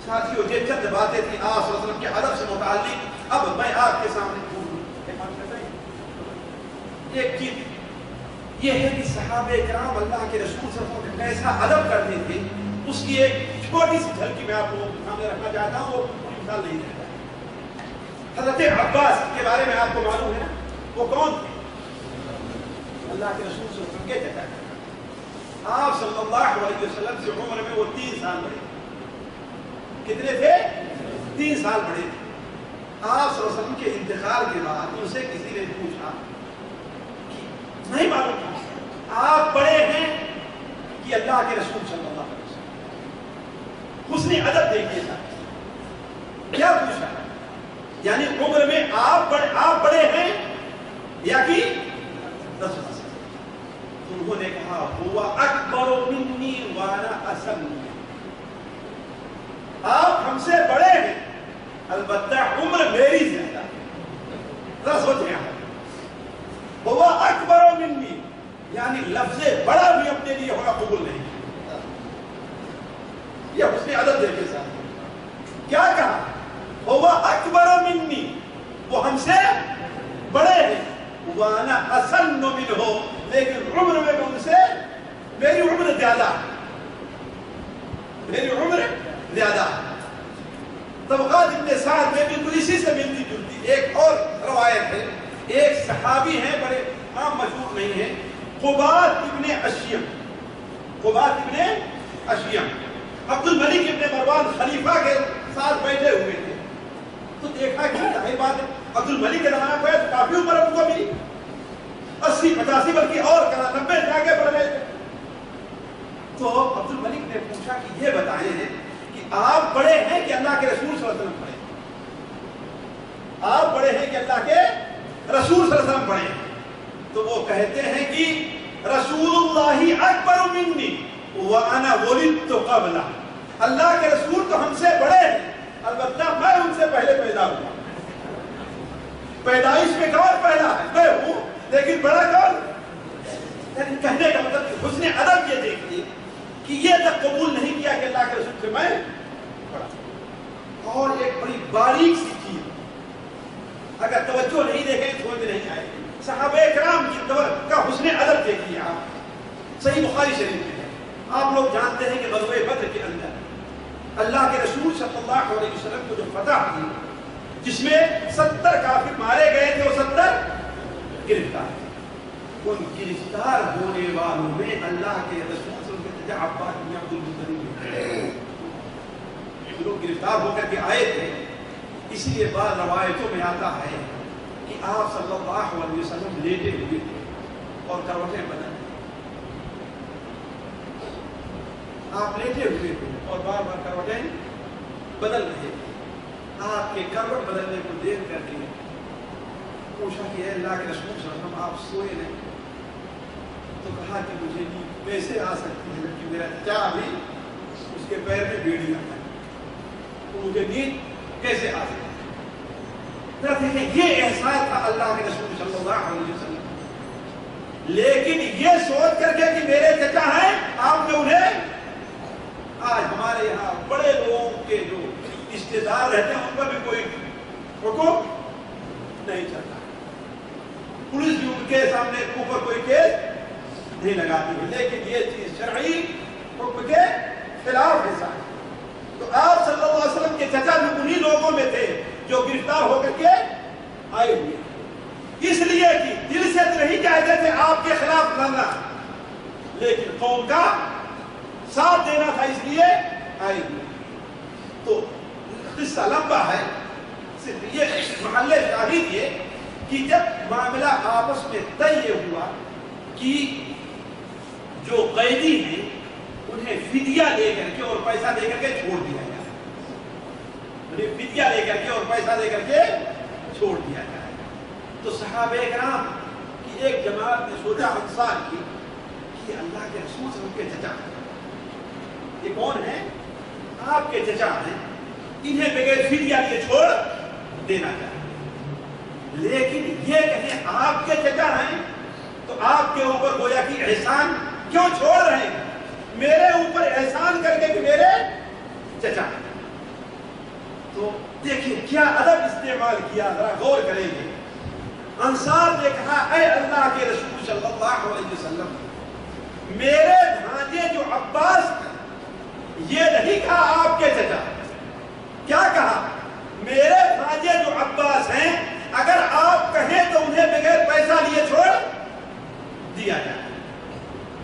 ساتھیوں یہ چند باتیں تھیں آپ صلی اللہ علیہ وسلم کے ادب سے متعلق، اب میں آپ کے سامنے ایک چیز یہ ہے کہ صحابہ کرام اللہ کے رسول صلی اللہ علیہ وسلم کیسا ادب کرتے تھے، اس کی ایک چھوٹی سی جھلکی میں آپ کو سامنے رکھنا چاہتا ہوں، وہ پوری مثال نہیں رہتا ہے۔ حضرت عباس کے بارے میں آپ کو معلوم ہے نا، وہ کون تھے؟ اللہ کے رسول صلی اللہ علیہ وسلم کے چچا، آپ صلی اللہ علیہ وسلم سے عمر میں وہ 3 سال بڑے، کتنے تھے؟ 3 سال بڑے تھے۔ آپ صلی اللہ علیہ وسلم کے انتقال کے بعد ان سے کسی نے پوچھا کہ نہیں معلوم تھا آپ بڑے ہیں کہ اللہ کے رسول صلی اللہ علیہ وسلم، حسن ادب دیکھیے گا کیا پوچھا، یعنی عمر میں آپ بڑے ہیں یا کہ رسول، انہوں نے کہا ہوا اکبر منی وانا اصغر، آپ ہم سے بڑے ہیں البتہ عمر میری زیادہ، ذرا سوچیں آپ، ہوا اکبر منی یعنی لفظ بڑا بھی اپنے لیے ہونا قبول نہیں، یہ حسن ادب دیکھے ساتھ کیا کہا، ہوا اکبر منی وہ ہم سے بڑے ہیں، وانا اصغر منہ لیکن عمر میں ان سے میری عمر زیادہ، میری عمر زیادہ۔ طبقات ابن سعد میں بالکل اسی سے ملتی جلتی ایک اور روایت ہے، ایک صحابی ہیں بڑے عام مشہور نہیں ہیں، قبات ابن اشیم، قبات ابن اشیم، عبد الملک ابن مروان خلیفہ کے ساتھ بیٹھے ہوئے تھے، تو دیکھا کہ ظاہر بات ہے عبد الملک کے زمانہ پہ کافی عمر ان کو ملی، 80 85 بلکہ اور 90 سے آگے بڑھ گئے تھے، تو عبد الملک نے پوچھا کہ یہ بتائیں کہ آپ بڑے ہیں کہ اللہ کے رسول صلی اللہ علیہ وسلم بڑے ہیں؟ آپ بڑے ہیں کہ اللہ کے رسول صلی اللہ علیہ وسلم بڑے ہیں؟ تو وہ کہتے ہیں کہ رسول اللہ اکبر منی وانا ولدت قبلہ، اللہ کے رسول تو ہم سے بڑے ہیں البتہ میں ان سے پہلے پیدا ہوا، پیدائش میں کون پہلا ہے؟ میں ہوں، لیکن بڑا کون؟ یعنی کہنے کا مطلب حسن ادب یہ دیکھیے کہ یہ تک قبول نہیں کیا کہ اللہ کے رسول سے میں بڑا۔ اور ایک بڑی باریک سی چیز اگر توجہ نہیں دیکھیں سمجھ نہیں آئے، صحابہ کرام کا حسن ادب دیکھیے آپ، صحیح بخاری شریف میں ہے، آپ لوگ جانتے ہیں کہ غزوہ بدر کے اندر اللہ کے رسول صلی اللہ علیہ وسلم کو جو فتح تھی جس میں 70 کافر مارے گئے تھے اور 70 گرفتار تھے، ان گرفتار ہونے والوں میں اللہ کے رسول عباس بن عبد المطلب لوگ گرفتار ہو کر کے آئے تھے، اس لیے بعض روایتوں میں آتا ہے کہ آپ صلی اللہ علیہ وسلم لیٹے ہوئے تھے اور کروٹیں بدل، آپ لیٹے ہوئے تھے اور بار بار کروٹیں بدل رہے تھے، آپ کے کروٹ بدلنے کو دیکھ کر کے پوچھا کہ اے اللہ کے رسول صلی اللہ علیہ وسلم آپ سوئے نہیں؟ تو کہا کہ مجھے نیند کیسے آ سکتی ہے کہ میرا چچا بھی اس کے پیر میں بیڑیاں ہیں، تو مجھے نیند کیسے آ سکتی ہے؟ ذرا دیکھیں یہ احساس تھا اللہ کے رسول صلی اللہ علیہ وسلم، لیکن یہ سوچ کر کے کہ میرے چچا ہیں آپ نے انہیں، آج ہمارے یہاں بڑے لوگوں کے جو رشتے دار رہتے ہیں ان پر بھی کوئی حکم نہیں چلتا، پولیس بھی ان کے سامنے اوپر کوئی کیس نہیں لگاتی ہے، لیکن یہ چیز شرعی حکم کے خلاف ہے ساتھ۔ تو آپ صلی اللہ علیہ وسلم کے چچا بھی انہی لوگوں میں تھے جو گرفتار ہو کر کے آئے ہوئے، اس لیے کہ دل سے تو نہیں چاہتے تھے آپ کے خلاف لڑنا، لیکن قوم کا ساتھ دینا تھا اس لیے آئے ہوئے۔ تو قصہ لمبا ہے، صرف یہ محل شاہد یہ کہ جب معاملہ آپس میں طے ہوا کہ جو قیدی ہیں انہیں فدیہ لے کر کے اور پیسہ دے کر کے چھوڑ دیا جائے، انہیں فدیہ لے کر کے اور پیسہ دے کر کے چھوڑ دیا جائے، تو صحابہ کرام کی ایک جماعت نے سوچا انصار کی کہ اللہ کے رسول صلی اللہ علیہ وسلم کے چچا ہیں، یہ کون ہیں؟ آپ کے چچا ہیں، انہیں بغیر فدیہ لیے چھوڑ دینا چاہیے، لیکن یہ کہیں آپ کے چچا ہیں تو آپ کے اوپر گویا کہ احسان کیوں چھوڑ رہے ہیں؟ میرے اوپر احسان کر کے کہ میرے چچا ہیں۔ تو دیکھیں کیا ادب استعمال کیا، ذرا غور کریں گے۔ انصار نے کہا اے اللہ کے رسول صلی اللہ علیہ وسلم، میرے بھانجے جو عباس ہیں، یہ نہیں کہا آپ کے چچا، کیا کہا؟ میرے بھانجے جو عباس ہیں اگر آپ کہیں تو انہیں بغیر پیسہ لیے چھوڑ دیا جائے،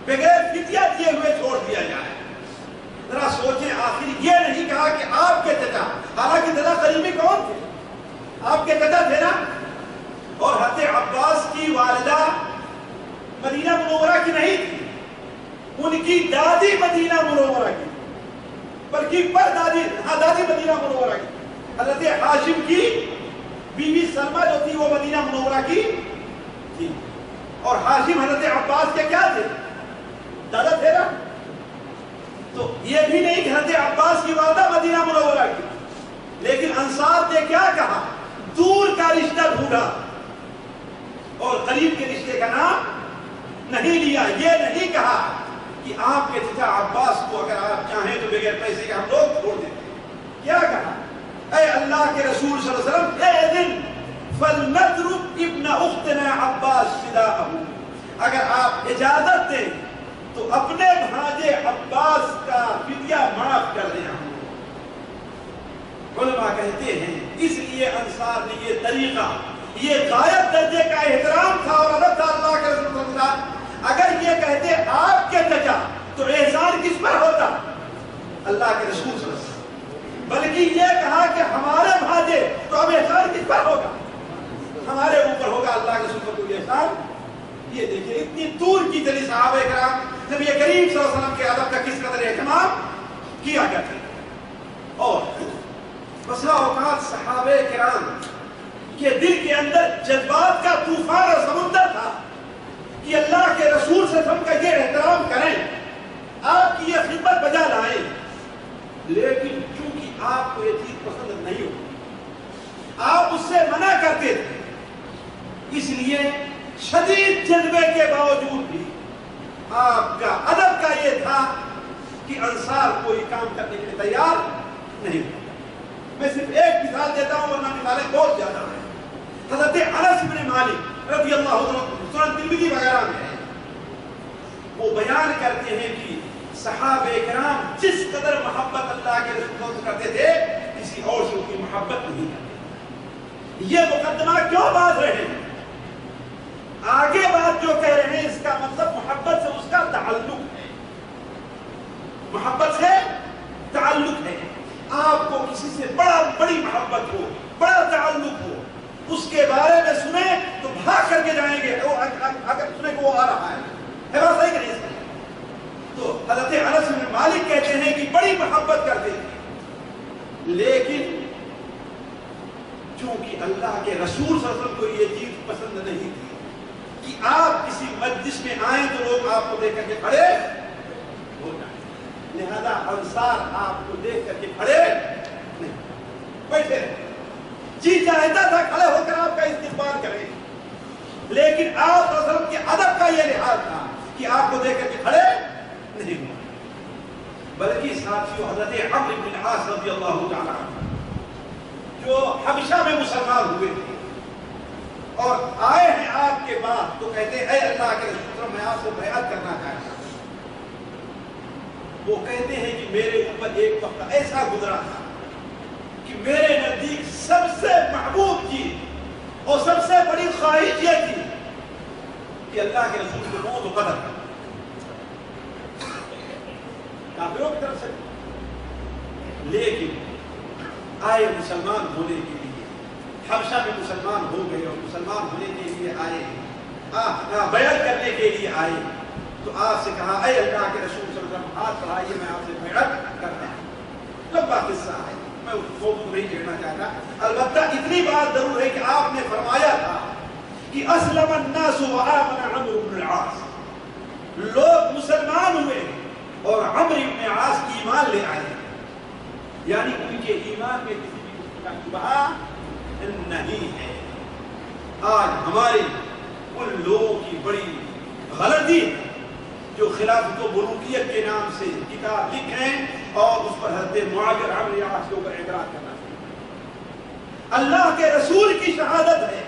بغیر فدیہ دیے ہوئے چھوڑ دیا جائے۔ ذرا سوچیں، آخر یہ نہیں کہا کہ آپ کے چچا، حالانکہ ذرا قریبی کون تھے؟ آپ کے چچا تھے نا، اور حضرت عباس کی والدہ مدینہ منورہ کی نہیں تھی، ان کی دادی مدینہ منورہ کی، بلکہ پر دادی، ہاں دادی مدینہ منورہ کی، حضرت ہاشم کی بیوی سلمہ جو تھی وہ مدینہ منورہ کی تھی، اور ہاشم حضرت عباس کے کیا تھے؟ دادا تھے نا۔ تو یہ بھی نہیں کہ حضرت عباس کی والدہ مدینہ منورہ کی، لیکن انصار نے کیا کہا؟ دور کا رشتہ ڈھونڈا اور قریب کے رشتے کا نام نہیں لیا۔ یہ نہیں کہا کہ آپ کے چچا عباس کو اگر آپ چاہیں تو بغیر پیسے کے ہم لوگ چھوڑ دیتے، کیا کہا؟ اے اللہ کے رسول صلی اللہ علیہ وسلم، اے دن فَلْنَضْرُبْ ابْنَ أُخْتِنَا عَبَّاسِ فِدَاءَهُ، اگر آپ اجازت دیں تو اپنے بھانجے عباس کا فدیہ معاف کر دیں ہم لوگ۔ علماء کہتے ہیں اس لیے انصار نے یہ طریقہ، یہ غایت درجے کا احترام تھا اور ادب تھا اللہ کے رسول صلی اللہ علیہ وسلم۔ اگر یہ کہتے آپ کے چچا تو احسان کس پر ہوتا؟ اللہ کے رسول صلی اللہ علیہ وسلم۔ بلکہ یہ کہا کہ ہمارے بھانجے تو اب احسان کس پر ہوگا؟ ہمارے اوپر ہوگا، اللہ کے رسول پر کوئی احسان۔ یہ دیکھیں اتنی دور کی چلی صحابہ کرام نبی کریم صلی اللہ علیہ وسلم کے ادب کا کس قدر اہتمام کیا کرتے ہیں۔ اور بسا اوقات صحابہ کرام کے دل کے اندر جذبات کا طوفان اور سمندر تھا کہ اللہ کے رسول صلی اللہ علیہ وسلم کا یہ احترام کریں، آپ کی یہ خدمت بجا لائیں، لیکن چونکہ آپ کو یہ چیز پسند نہیں ہوتی، آپ اس سے منع کرتے تھے، اس لیے شدید جذبے کے باوجود بھی آپ کا ادب کا یہ تھا کہ انصار کوئی کام کرنے کے لیے تیار نہیں ہوتا۔ میں صرف ایک مثال دیتا ہوں ورنہ مثالیں بہت زیادہ ہیں۔ حضرت انس بن مالک رضی اللہ عنہ سنن ترمذی وغیرہ میں ہے، وہ بیان کرتے ہیں کہ صحابہ کرام جس قدر محبت اللہ کے رسول سے کرتے تھے کسی اور سے ان کی محبت نہیں کرتے۔ یہ مقدمہ کیوں باندھ رہے ہیں؟ آگے بات جو کہہ رہے ہیں اس کا مطلب محبت سے اس کا تعلق ہے، محبت سے تعلق ہے۔ آپ کو کسی سے بڑی محبت ہو، بڑا تعلق ہو، اس کے بارے میں سنیں تو بھاگ کر کے جائیں گے، اگر سنیں کہ وہ آ رہا ہے بات صحیح کہ نہیں صحیح؟ تو حضرت انس بن مالک کہتے ہیں کہ بڑی محبت کرتے تھے، لیکن چونکہ اللہ کے رسول صلی اللہ علیہ وسلم کو یہ چیز پسند نہیں تھی کہ آپ کسی مجلس میں آئیں تو لوگ آپ کو دیکھ کر کے کھڑے ہو جائیں، لہذا انصار آپ کو دیکھ کر کے کھڑے نہیں بیٹھے، جی چاہتا تھا کھڑے ہو کر آپ کا استقبال کریں، لیکن آپ صلی اللہ علیہ وسلم کے ادب کا یہ لحاظ تھا کہ آپ کو دیکھ کر کے کھڑے نہیں ہوئے، بلکہ ساتھیوں حضرت عمرو بن العاص رضی اللہ تعالیٰ عنہ جو حبشہ میں مسلمان ہوئے تھے اور آئے ہیں آپ کے بعد، تو کہتے ہیں اے اللہ کے رسول میں آپ سے بیعت کرنا چاہتا ہوں۔ وہ کہتے ہیں کہ میرے اوپر ایک وقت ایسا گزرا تھا کہ میرے نزدیک سب سے محبوب چیز اور سب سے بڑی خواہش یہ تھی کہ اللہ کے رسول کو موت و قتل کرنا، کافروں کی طرف سے، لیکن آئے مسلمان ہونے کے لیے، حبشہ میں مسلمان ہو گئے اور مسلمان ہونے کے لیے آئے، بیعت کرنے کے لیے آئے، تو آپ سے کہا اے اللہ کے رسول صلی اللہ علیہ وسلم ہاتھ بڑھائیے میں آپ سے بیعت کرتا ہوں۔ لمبا قصہ ہے، میں اس کو نہیں کہنا چاہتا، البتہ اتنی بات ضرور ہے کہ آپ نے فرمایا تھا کہ اسلم الناس وآمن عمرو بن العاص، لوگ مسلمان ہوئے اور عمرو بن عاص ایمان لے آئے، یعنی ان کے ایمان میں کسی بھی قسم کا شبہ نہیں ہے۔ آج ہمارے ان لوگوں کی بڑی غلطی ہے جو خلافت و ملوکیت کے نام سے کتاب لکھیں اور اس پر حضرت معاویہ عمرو بن العاص کے اوپر اعتراض کرنا چاہیے۔ اللہ کے رسول کی شہادت ہے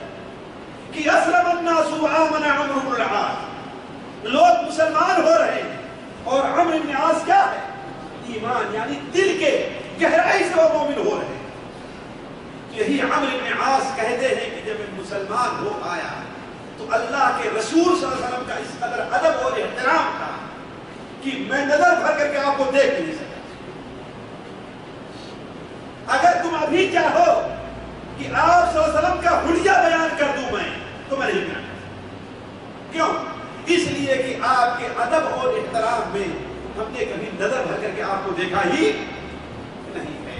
کہ اسلم الناس وآمن عمرو بن العاص، لوگ مسلمان ہو رہے ہیں اور عمرو بن العاص کیا ہے؟ ایمان، یعنی دل کے گہرائی سے وہ مومن ہو رہے ہیں۔ یہی عمرو بن العاص کہتے ہیں کہ جب میں مسلمان ہو آیا تو اللہ کے رسول صلی اللہ علیہ وسلم کا اس قدر ادب اور احترام تھا کہ میں نظر بھر کر کے آپ کو دیکھ نہیں سکتا۔ اگر تم ابھی چاہو کہ آپ صلی اللہ علیہ وسلم کا حلیہ بیان کر دوں میں تو میں نہیں کروں، کیوں؟ اس لیے کہ آپ کے ادب اور احترام میں ہم نے کبھی نظر بھر کر کے آپ کو دیکھا ہی نہیں ہے۔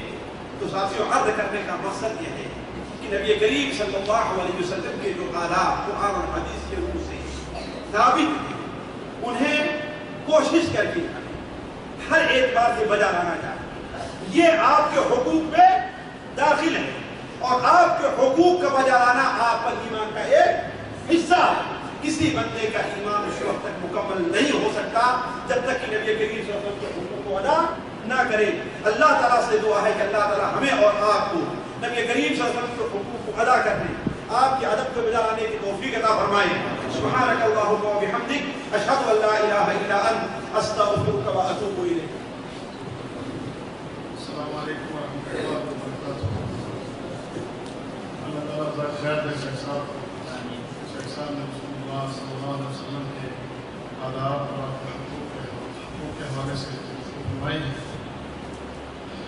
تو ساتھیوں، عرض کرنے کا مقصد یہ ہے کہ نبی کریم صلی اللہ علیہ وسلم کے جو آداب قرآن اور حدیث کے روح سے ثابت ہیں، انہیں کوشش کر کے ہر اعتبار سے بجا لانا چاہیے۔ یہ آپ کے حقوق میں داخل ہے اور آپ کے حقوق کا بجا لانا آپ پر ایمان کا ایک حصہ ہے۔ کسی بندے کا ایمان اس وقت تک مکمل نہیں ہو سکتا جب تک کہ نبی کریم صلی اللہ علیہ وسلم کے حقوق کو ادا نہ کرے۔ اللہ تعالیٰ سے دعا ہے کہ اللہ تعالیٰ ہمیں اور آپ کو نبی کریم صلی اللہ علیہ وسلم کے حقوق کو ادا کرنے، آپ کے ادب کو بجا لانے کی توفیق عطا فرمائے۔ سبحانک اللہم و بحمدک، اشہد ان لا الہ الا انت، استغفرک و اتوب الیک۔ السلام علیکم ورحمۃ اللہ وبرکاتہ۔ اللہ تعالیٰ ذات خیر دے شیخ صاحب نے رسول اللہ صلی اللہ علیہ وسلم کے آداب اور حقوق کے حوالے سے فرمائی ہے۔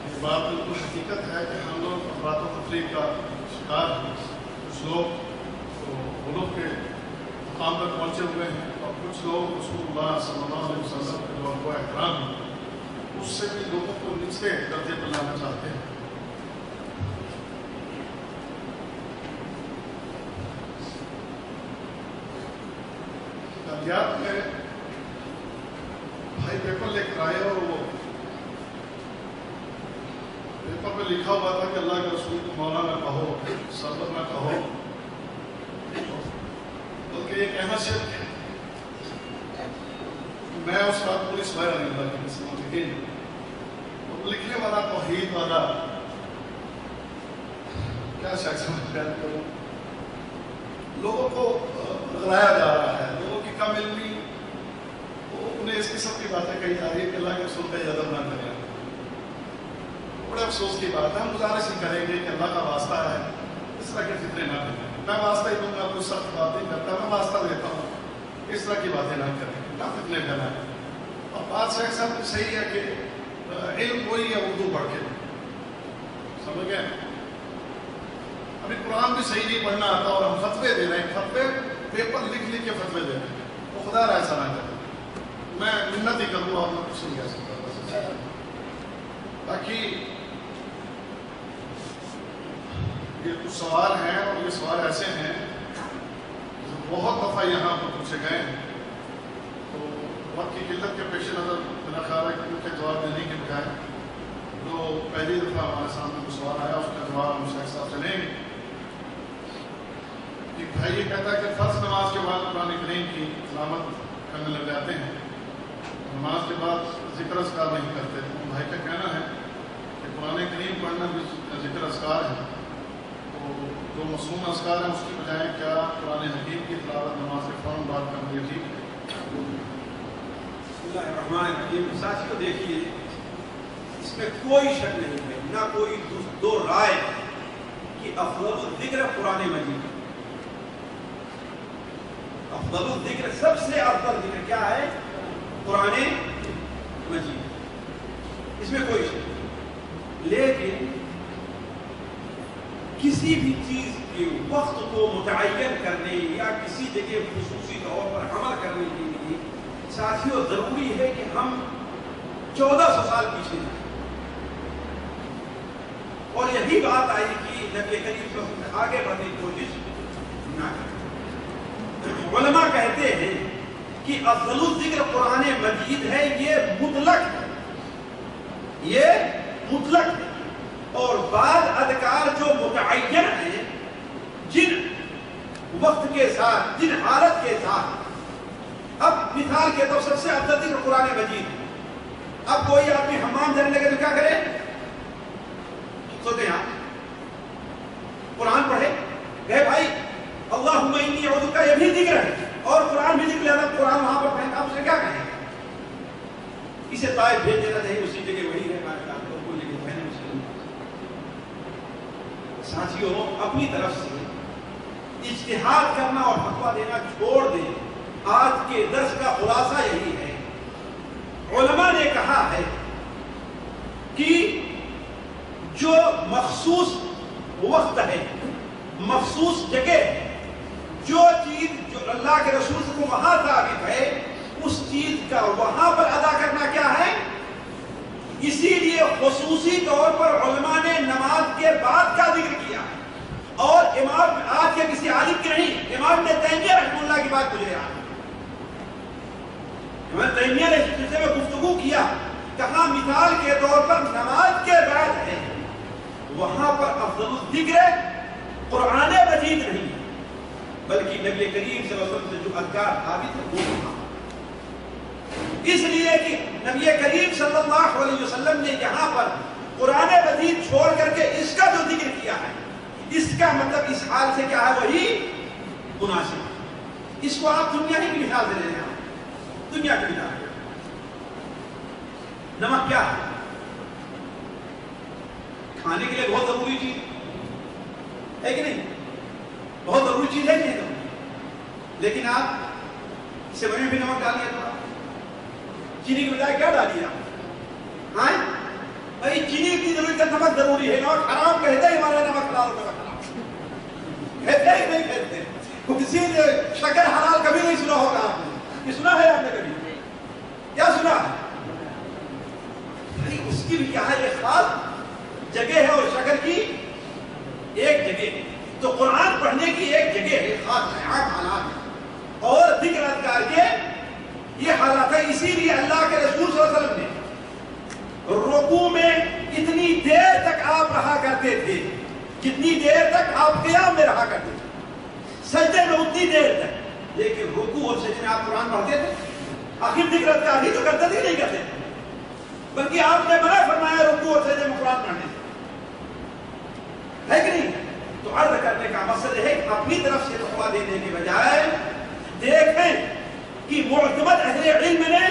یہ بات بالکل حقیقت ہے کہ ہم لوگ افراط و تفریح کا شکار ہیں۔ کچھ لوگ غلو کے مقام پر پہنچے ہوئے ہیں اور کچھ لوگ رسول اللہ صلی اللہ علیہ وسلم کے جو کو احترام ہے اس سے بھی لوگوں کو نچلے درجے پر لانا چاہتے ہیں۔ تعلیات میں بھائی پیپر لے کر آئے اور وہ پیپر پہ لکھا ہوا تھا کہ اللہ کے رسول کو مولانا کہو، سرور نہ کہو، بلکہ یہ کہنا شرک ہے۔ میں اس بات پوری سوائے رہی اللہ کے مسلمان، لیکن لکھنے والا توحید والا کیا شخص بیان کروں، لوگوں کو رغلایا جا رہا ہے، لوگوں کی کم علمی، انہیں اس قسم کی باتیں کہی جا رہی ہے کہ اللہ کے رسول کا یہ ادب نہ کریں۔ بڑے افسوس کی بات ہے، ہم گزارش ہی کریں گے کہ اللہ کا واسطہ ہے اس طرح کے فطرے نہ کریں۔ میں واسطہ ہی دوں گا، کوئی سخت بات نہیں کرتا، میں واسطہ دیتا ہوں، اس طرح کی باتیں نہ کریں، نہ فتنے پھیلائیں۔ اور بات شیخ صاحب صحیح ہے کہ علم وہی ہے اردو پڑھ کے، سمجھ گئے؟ ابھی قرآن بھی صحیح نہیں پڑھنا آتا اور ہم فتوے دے رہے ہیں، فتوے پیپر لکھ لکھ کے فتوے دے رہے ہیں، تو خدا ایسا نہ کرے۔ میں منت ہی کروں آپ لوگ کچھ نہیں کہہ سکتا، باقی یہ کچھ سوال ہیں اور یہ سوال ایسے ہیں بہت دفعہ یہاں پر پوچھے گئے ہیں، تو وقت کی قلت کے پیش نظر میرا خیال ہے کہ ان کے جواب دینے کے بجائے جو پہلی دفعہ ہمارے سامنے کو سوال آیا اس کا جواب ہم شیخ صاحب سے لیں گے۔ ایک بھائی یہ کہتا ہے کہ فرض نماز کے بعد قرآن کریم کی تلاوت کرنے لگ جاتے ہیں، نماز کے بعد ذکر اذکار نہیں کرتے۔ بھائی کا کہنا ہے کہ قرآن کریم پڑھنا بھی ذکر اذکار ہے، تو جو مصنون اذکار ہیں اس کی بجائے کیا قرآن حکیم کی تلاوت نماز کے فوراً بعد کرنا یہ ٹھیک ہے؟ بسم اللہ الرحمن الرحیم۔ ساتھیو دیکھیے، اس میں کوئی شک نہیں ہے، نہ کوئی دو رائے ہے کہ افضل الذکر قرآن مجید ہے۔ افضل الذکر، سب سے افضل ذکر کیا ہے؟ قرآن مجید، اس میں کوئی شک نہیں۔ لیکن کسی بھی چیز کے وقت کو متعین کرنے یا کسی جگہ خصوصی طور پر عمل کرنے کے لیے ساتھیوں ضروری ہے کہ ہم 1400 سال پیچھے جائیں، اور یہی بات آئی کہ نبی کریم صلی اللہ علیہ وسلم آگے بڑھنے کی کوشش نہ کریں۔ علماء کہتے ہیں کہ افضل الذکر قرآن مجید ہے، یہ مطلق ہے، یہ مطلق ہے، اور بعض اذکار جو متعین ہیں، جن وقت کے ساتھ، جن حالت کے ساتھ، اب مثال کے طور سب سے افضل ذکر قرآن مجید ہے۔ اب کوئی آدمی حمام جانے لگے تو کیا کرے؟ سوتے ہیں آپ قرآن پڑھے گئے بھائی اللہم انی اعوذ بک، یہ بھی ذکر ہے، اور قرآن بھی ذکر ہے، قرآن وہاں پر پڑھیں، آپ اسے کیا کہیں گے؟ اسے طائف بھیج دینا چاہیے، اسی جگہ وہی ہے ہمارے ساتھ، اور کوئی جگہ ہے نہیں۔ ساتھیوں اپنی طرف سے اجتہاد کرنا اور فتویٰ دینا چھوڑ دیں۔ آج کے درس کا خلاصہ یہی ہے، علماء نے کہا ہے کہ جو مخصوص وقت ہے، مخصوص جگہ ہے، جو چیز جو اللہ کے رسول کو وہاں ثابت ہے، اس چیز کا وہاں پر ادا کرنا کیا ہے؟ اسی لیے خصوصی طور پر علماء نے نماز کے بعد کا ذکر کیا، اور امام آج کے کسی عالم کی نہیں، امام ابن تیمیہ رحمہ اللہ کی بات مجھے یاد ہے۔ امام تیمیہ نے اس سلسلے میں گفتگو کیا، کہاں مثال کے طور پر نماز کے بعد ہے، وہاں پر افضل الذکر قرآن مجید نہیں ہے، بلکہ نبی کریم صلی اللہ علیہ وسلم سے جو اذکار ثابت ہے وہ وہاں۔ اس لیے کہ نبی کریم صلی اللہ علیہ وسلم نے یہاں پر قرآن مجید چھوڑ کر کے اس کا جو ذکر کیا ہے، اس کا مطلب اس حال سے کیا ہے؟ وہی مناسب ہے۔ اس کو آپ دنیا ہی کی مثال سے لے لیں، دنیا کی مثال۔ نمک کیا ہے؟ کھانے کے لیے بہت ضروری چیز ہے کہ نہیں؟ بہت ضروری چیز ہے کہ نہیں؟ لیکن آپ اسے بنے بھی نمک ڈالیے، تھوڑا چینی کی بجائے کیا ڈالیے آپ؟ ہاں بھائی چینی کی ضرورت ہے، نمک ضروری ہے۔ نمک حرام کہتے ہیں ہمارے، نمک حلال کہتے ہی نہیں کہتے۔ کسی نے شکر حلال کبھی نہیں سنا ہوگا آپ نے، سنا ہے آپ نے کبھی؟ کیا سنا ہے؟ اس کی بھی کیا ہے؟ ایک خاص جگہ ہے، اور شکر کی ایک جگہ ہے۔ تو قرآن پڑھنے کی ایک جگہ ہے، خاص ہے، عام حالات ہے، اور ذکر اذکار کے یہ حالات ہے۔ اسی لیے اللہ کے رسول صلی اللہ علیہ وسلم نے رکوع میں اتنی دیر تک آپ رہا کرتے تھے جتنی دیر تک آپ قیام میں رہا کرتے تھے، سجدے میں اتنی دیر تک، لیکن رکوع اور سجدے میں آپ قرآن پڑھتے تھے؟ آخر ذکر اذکار ہی تو کرتے تھے، نہیں کرتے، بلکہ آپ نے منع فرمایا رکوع اور سجدے میں قرآن پڑھنے سے، ہے کہ نہیں؟ تو عرض کرنے کا مقصد ہے کہ اپنی طرف سے فتویٰ دینے کے بجائے دیکھیں کہ معتمد اہل علم نے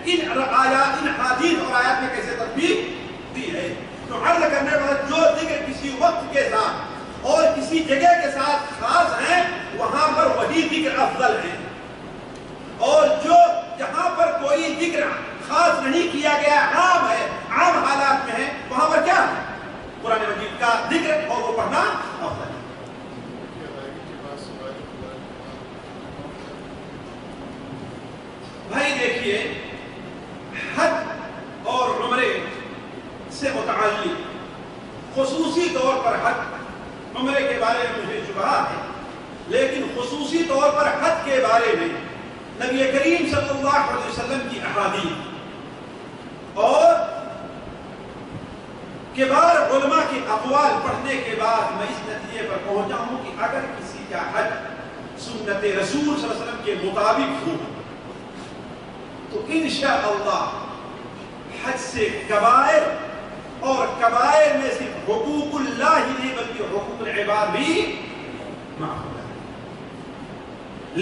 ان آیات، ان حدیث اور آیات میں کیسے تطبیق دی ہے۔ تو عرض کرنے کے بعد جو ذکر کسی وقت کے ساتھ اور کسی جگہ کے ساتھ خاص ہیں، وہاں پر وہی ذکر افضل ہے، اور جو جہاں پر کوئی ذکر خاص نہیں کیا گیا، عام ہے، عام حالات میں ہے، وہاں پر کیا ہے؟ قرآن مجید کا ذکر، اور وہ پڑھنا افضل ہے۔ بھائی دیکھیے، حج اور عمرے سے متعلق خصوصی طور پر حج عمرے کے بارے میں مجھے شبہ ہے، لیکن خصوصی طور پر حج کے بارے میں نبی کریم صلی اللہ علیہ وسلم کی احادیث اور کبار علماء کے اقوال پڑھنے کے بعد میں اس نتیجے پر پہنچا ہوں کہ اگر کسی کا حج سنت رسول صلی اللہ علیہ وسلم کے مطابق ہو تو انشاءاللہ حج سے کبائر اور کبائر میں صرف حقوق اللہ ہی نہیں بلکہ حقوق العباد بھی معاف ہو جائے.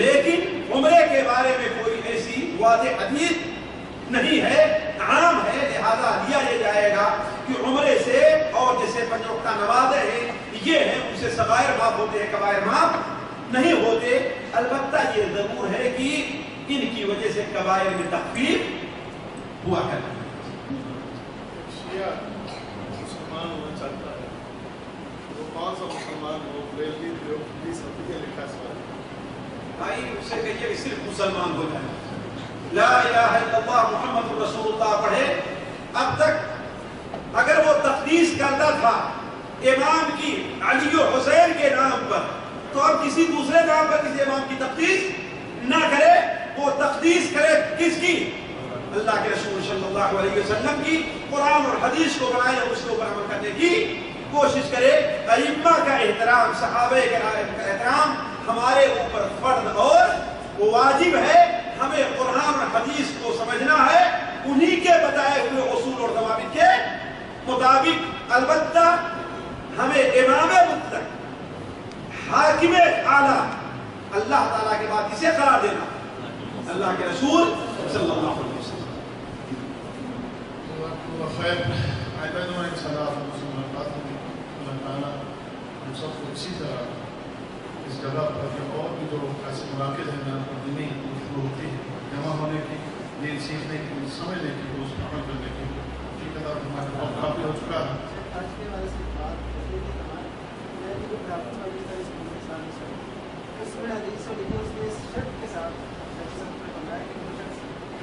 لیکن عمرے کے بارے میں کوئی ایسی واضح حدیث نہیں ہے، عام ہے، لہذا لیا یہ جائے گا کہ عمرے سے اور جیسے 5 وقتہ نمازیں ہیں یہ ہیں ان سے صغائر معاف ہوتے ہیں، کبائر معاف نہیں ہوتے. البتہ یہ ضرور ہے کہ ان کی وجہ سے کبائر میں تخفیف ہوا کرتی ہے. مسلمان ہونا چاہتا ہے وہ کون سا مسلمان ہو؟ بریلوی دیوبندی سب یہ لکھا سوال بھائی اس سے کہیے کہ صرف مسلمان ہو جائے، لا الہ الا اللہ محمد رسول اللہ پڑھے. اب تک اگر وہ تقدیس کرتا تھا امام کی علی و حسین کے نام پر تو اب کسی دوسرے نام پر کسی امام کی تقدیس نہ کرے، وہ تقدیس کرے کس کی؟ اللہ کے رسول صلی اللہ علیہ وسلم کی. قرآن اور حدیث کو بنائے اور اس کے اوپر عمل کرنے کی کوشش کرے. ائمہ کا احترام، صحابہ کرام کا احترام ہمارے اوپر فرض اور واجب ہے. ہمیں قرآن اور حدیث کو سمجھنا ہے انہی کے بتائے ہوئے اصول اور ضوابط کے مطابق. البتہ ہمیں امام مطلق، حاکم اعلیٰ اللہ تعالیٰ کے بعد کسے قرار دینا؟ اللہ کے رسول صلی اللہ علیہ وسلم. خیر آئندہ جو ان شاء اللہ آپ سے ملاقات ہوگی. اللہ تعالیٰ ہم سب کو اسی طرح اس جگہ پر اور بھی جو ایسے مراکز ہیں جہاں پر دینی گفتگو ہوتی ہے جمع ہونے کی، دین سیکھنے کی، سمجھنے کی، اس پر عمل کرنے کی. ٹھیک ہے، ہمارا وقت کافی ہو چکا ہے. اس میں حدیث و لکھی اس کے شرط کے ساتھ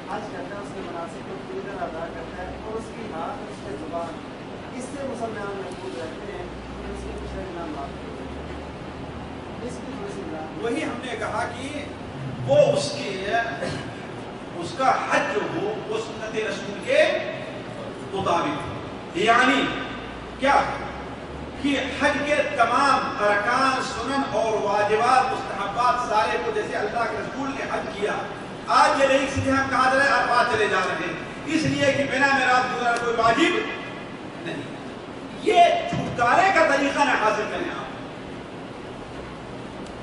حج کرتا ہے، اس کے مناسب کو پوری طرح ادا کرتا ہے اور اس کی ہاتھ اور اس کی زبان اس سے مسلمان محفوظ رہتے ہیں کہ اس کے کچھ نام معاف کرتے ہیں. اس کی وہی ہم نے کہا کہ وہ اس کا حج جو ہو وہ سنت رسول کے مطابق، یعنی کیا کہ حج کے تمام ارکان، سنن اور واجبات، مستحبات سارے کو جیسے اللہ کے رسول نے حج کیا. آج یہ نہیں سیدھے ہم کہاں چلے عرفات چلے جا رہے ہیں اس لیے کہ بنا میراث گزارا کوئی واجب نہیں. یہ چھٹکارے کا طریقہ نہ حاصل کریں آپ.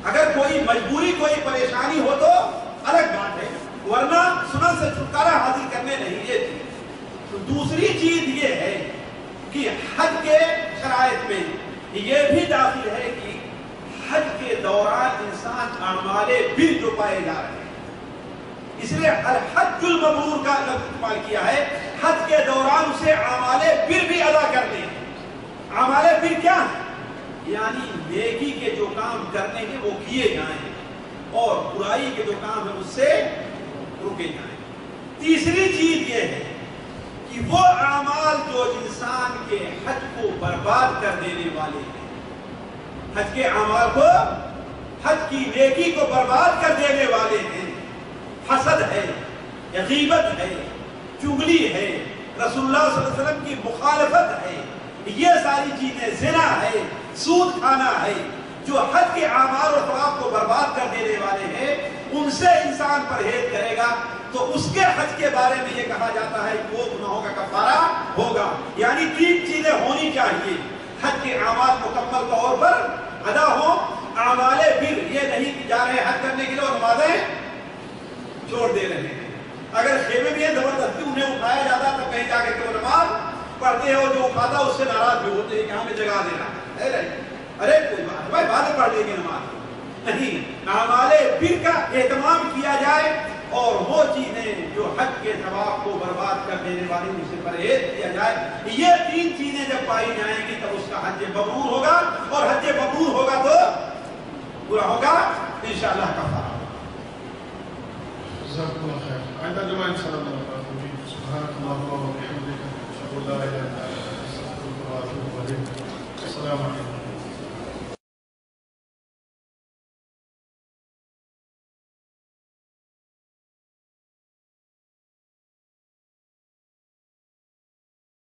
اگر کوئی مجبوری، کوئی پریشانی ہو تو الگ بات ہے، ورنہ سنن سے چھٹکارا حاصل کرنے نہیں. یہ چیز دوسری چیز یہ ہے کہ حج کے شرائط میں یہ بھی داخل ہے کہ حج کے دوران انسان اعمال بر جو پائے جا رہے ہیں، اس لیے الحج المبرور کا لفظ استعمال کیا ہے. حج کے دوران اسے اعمال بر بھی ادا کرنے ہیں. اعمال بر کیا ہے؟ یعنی نیکی کے جو کام کرنے ہیں وہ کیے جائیں اور برائی کے جو کام ہیں اس سے رکے جائیں. تیسری چیز یہ ہے کہ وہ اعمال جو انسان کے حج کو برباد کر دینے والے ہیں، حج کے اعمال کو، حج کی نیکی کو برباد کر دینے والے ہیں، حسد ہے، غیبت ہے، چغلی ہے، رسول اللہ صلی اللہ علیہ وسلم کی مخالفت ہے، یہ ساری چیزیں، زنا ہے، سود کھانا ہے، جو حج کے اعمال اور ثواب کو برباد کر دینے والے ہیں، ان سے انسان پرہیز کرے گا تو اس کے حج کے بارے میں یہ کہا جاتا ہے کہ وہ گناہوں کا کفارہ ہوگا. یعنی 3 چیزیں ہونی چاہیے. حج کے اعمال مکمل طور پر ادا ہو. اعمال بر یہ نہیں کہ جا رہے ہیں حج کرنے کے لیے اور نمازیں چھوڑ دے رہے ہیں. اگر خیمے میں زبردستی انہیں اٹھایا جاتا تب کہیں جا کے وہ نماز پڑھتے ہیں اور جو اٹھاتا اس سے ناراض بھی ہوتے ہیں کہ ہمیں جگہ دینا ہے. ارے کوئی بات بھائی بعد میں پڑھ لیں گے نماز. نہیں، اعمال بر کا اہتمام کیا جائے اور وہ چیزیں جو حج کے ثواب کو برباد کر دینے والی ان سے پرہیز کیا جائے. یہ 3 چیزیں جب پائی جائیں گی تب اس کا حج مبرور ہوگا اور حج مبرور ہوگا تو پورا ہوگا انشاءاللہ کفارہ. جزاکم اللہ خیر. آئندہ جمعہ انشاءاللہ ملاقات ہوگی. سبحانک اللہم و بحمدک، اشہد ان لا الہ الا انت، استغفرک و اتوب الیک. السلام علیکم.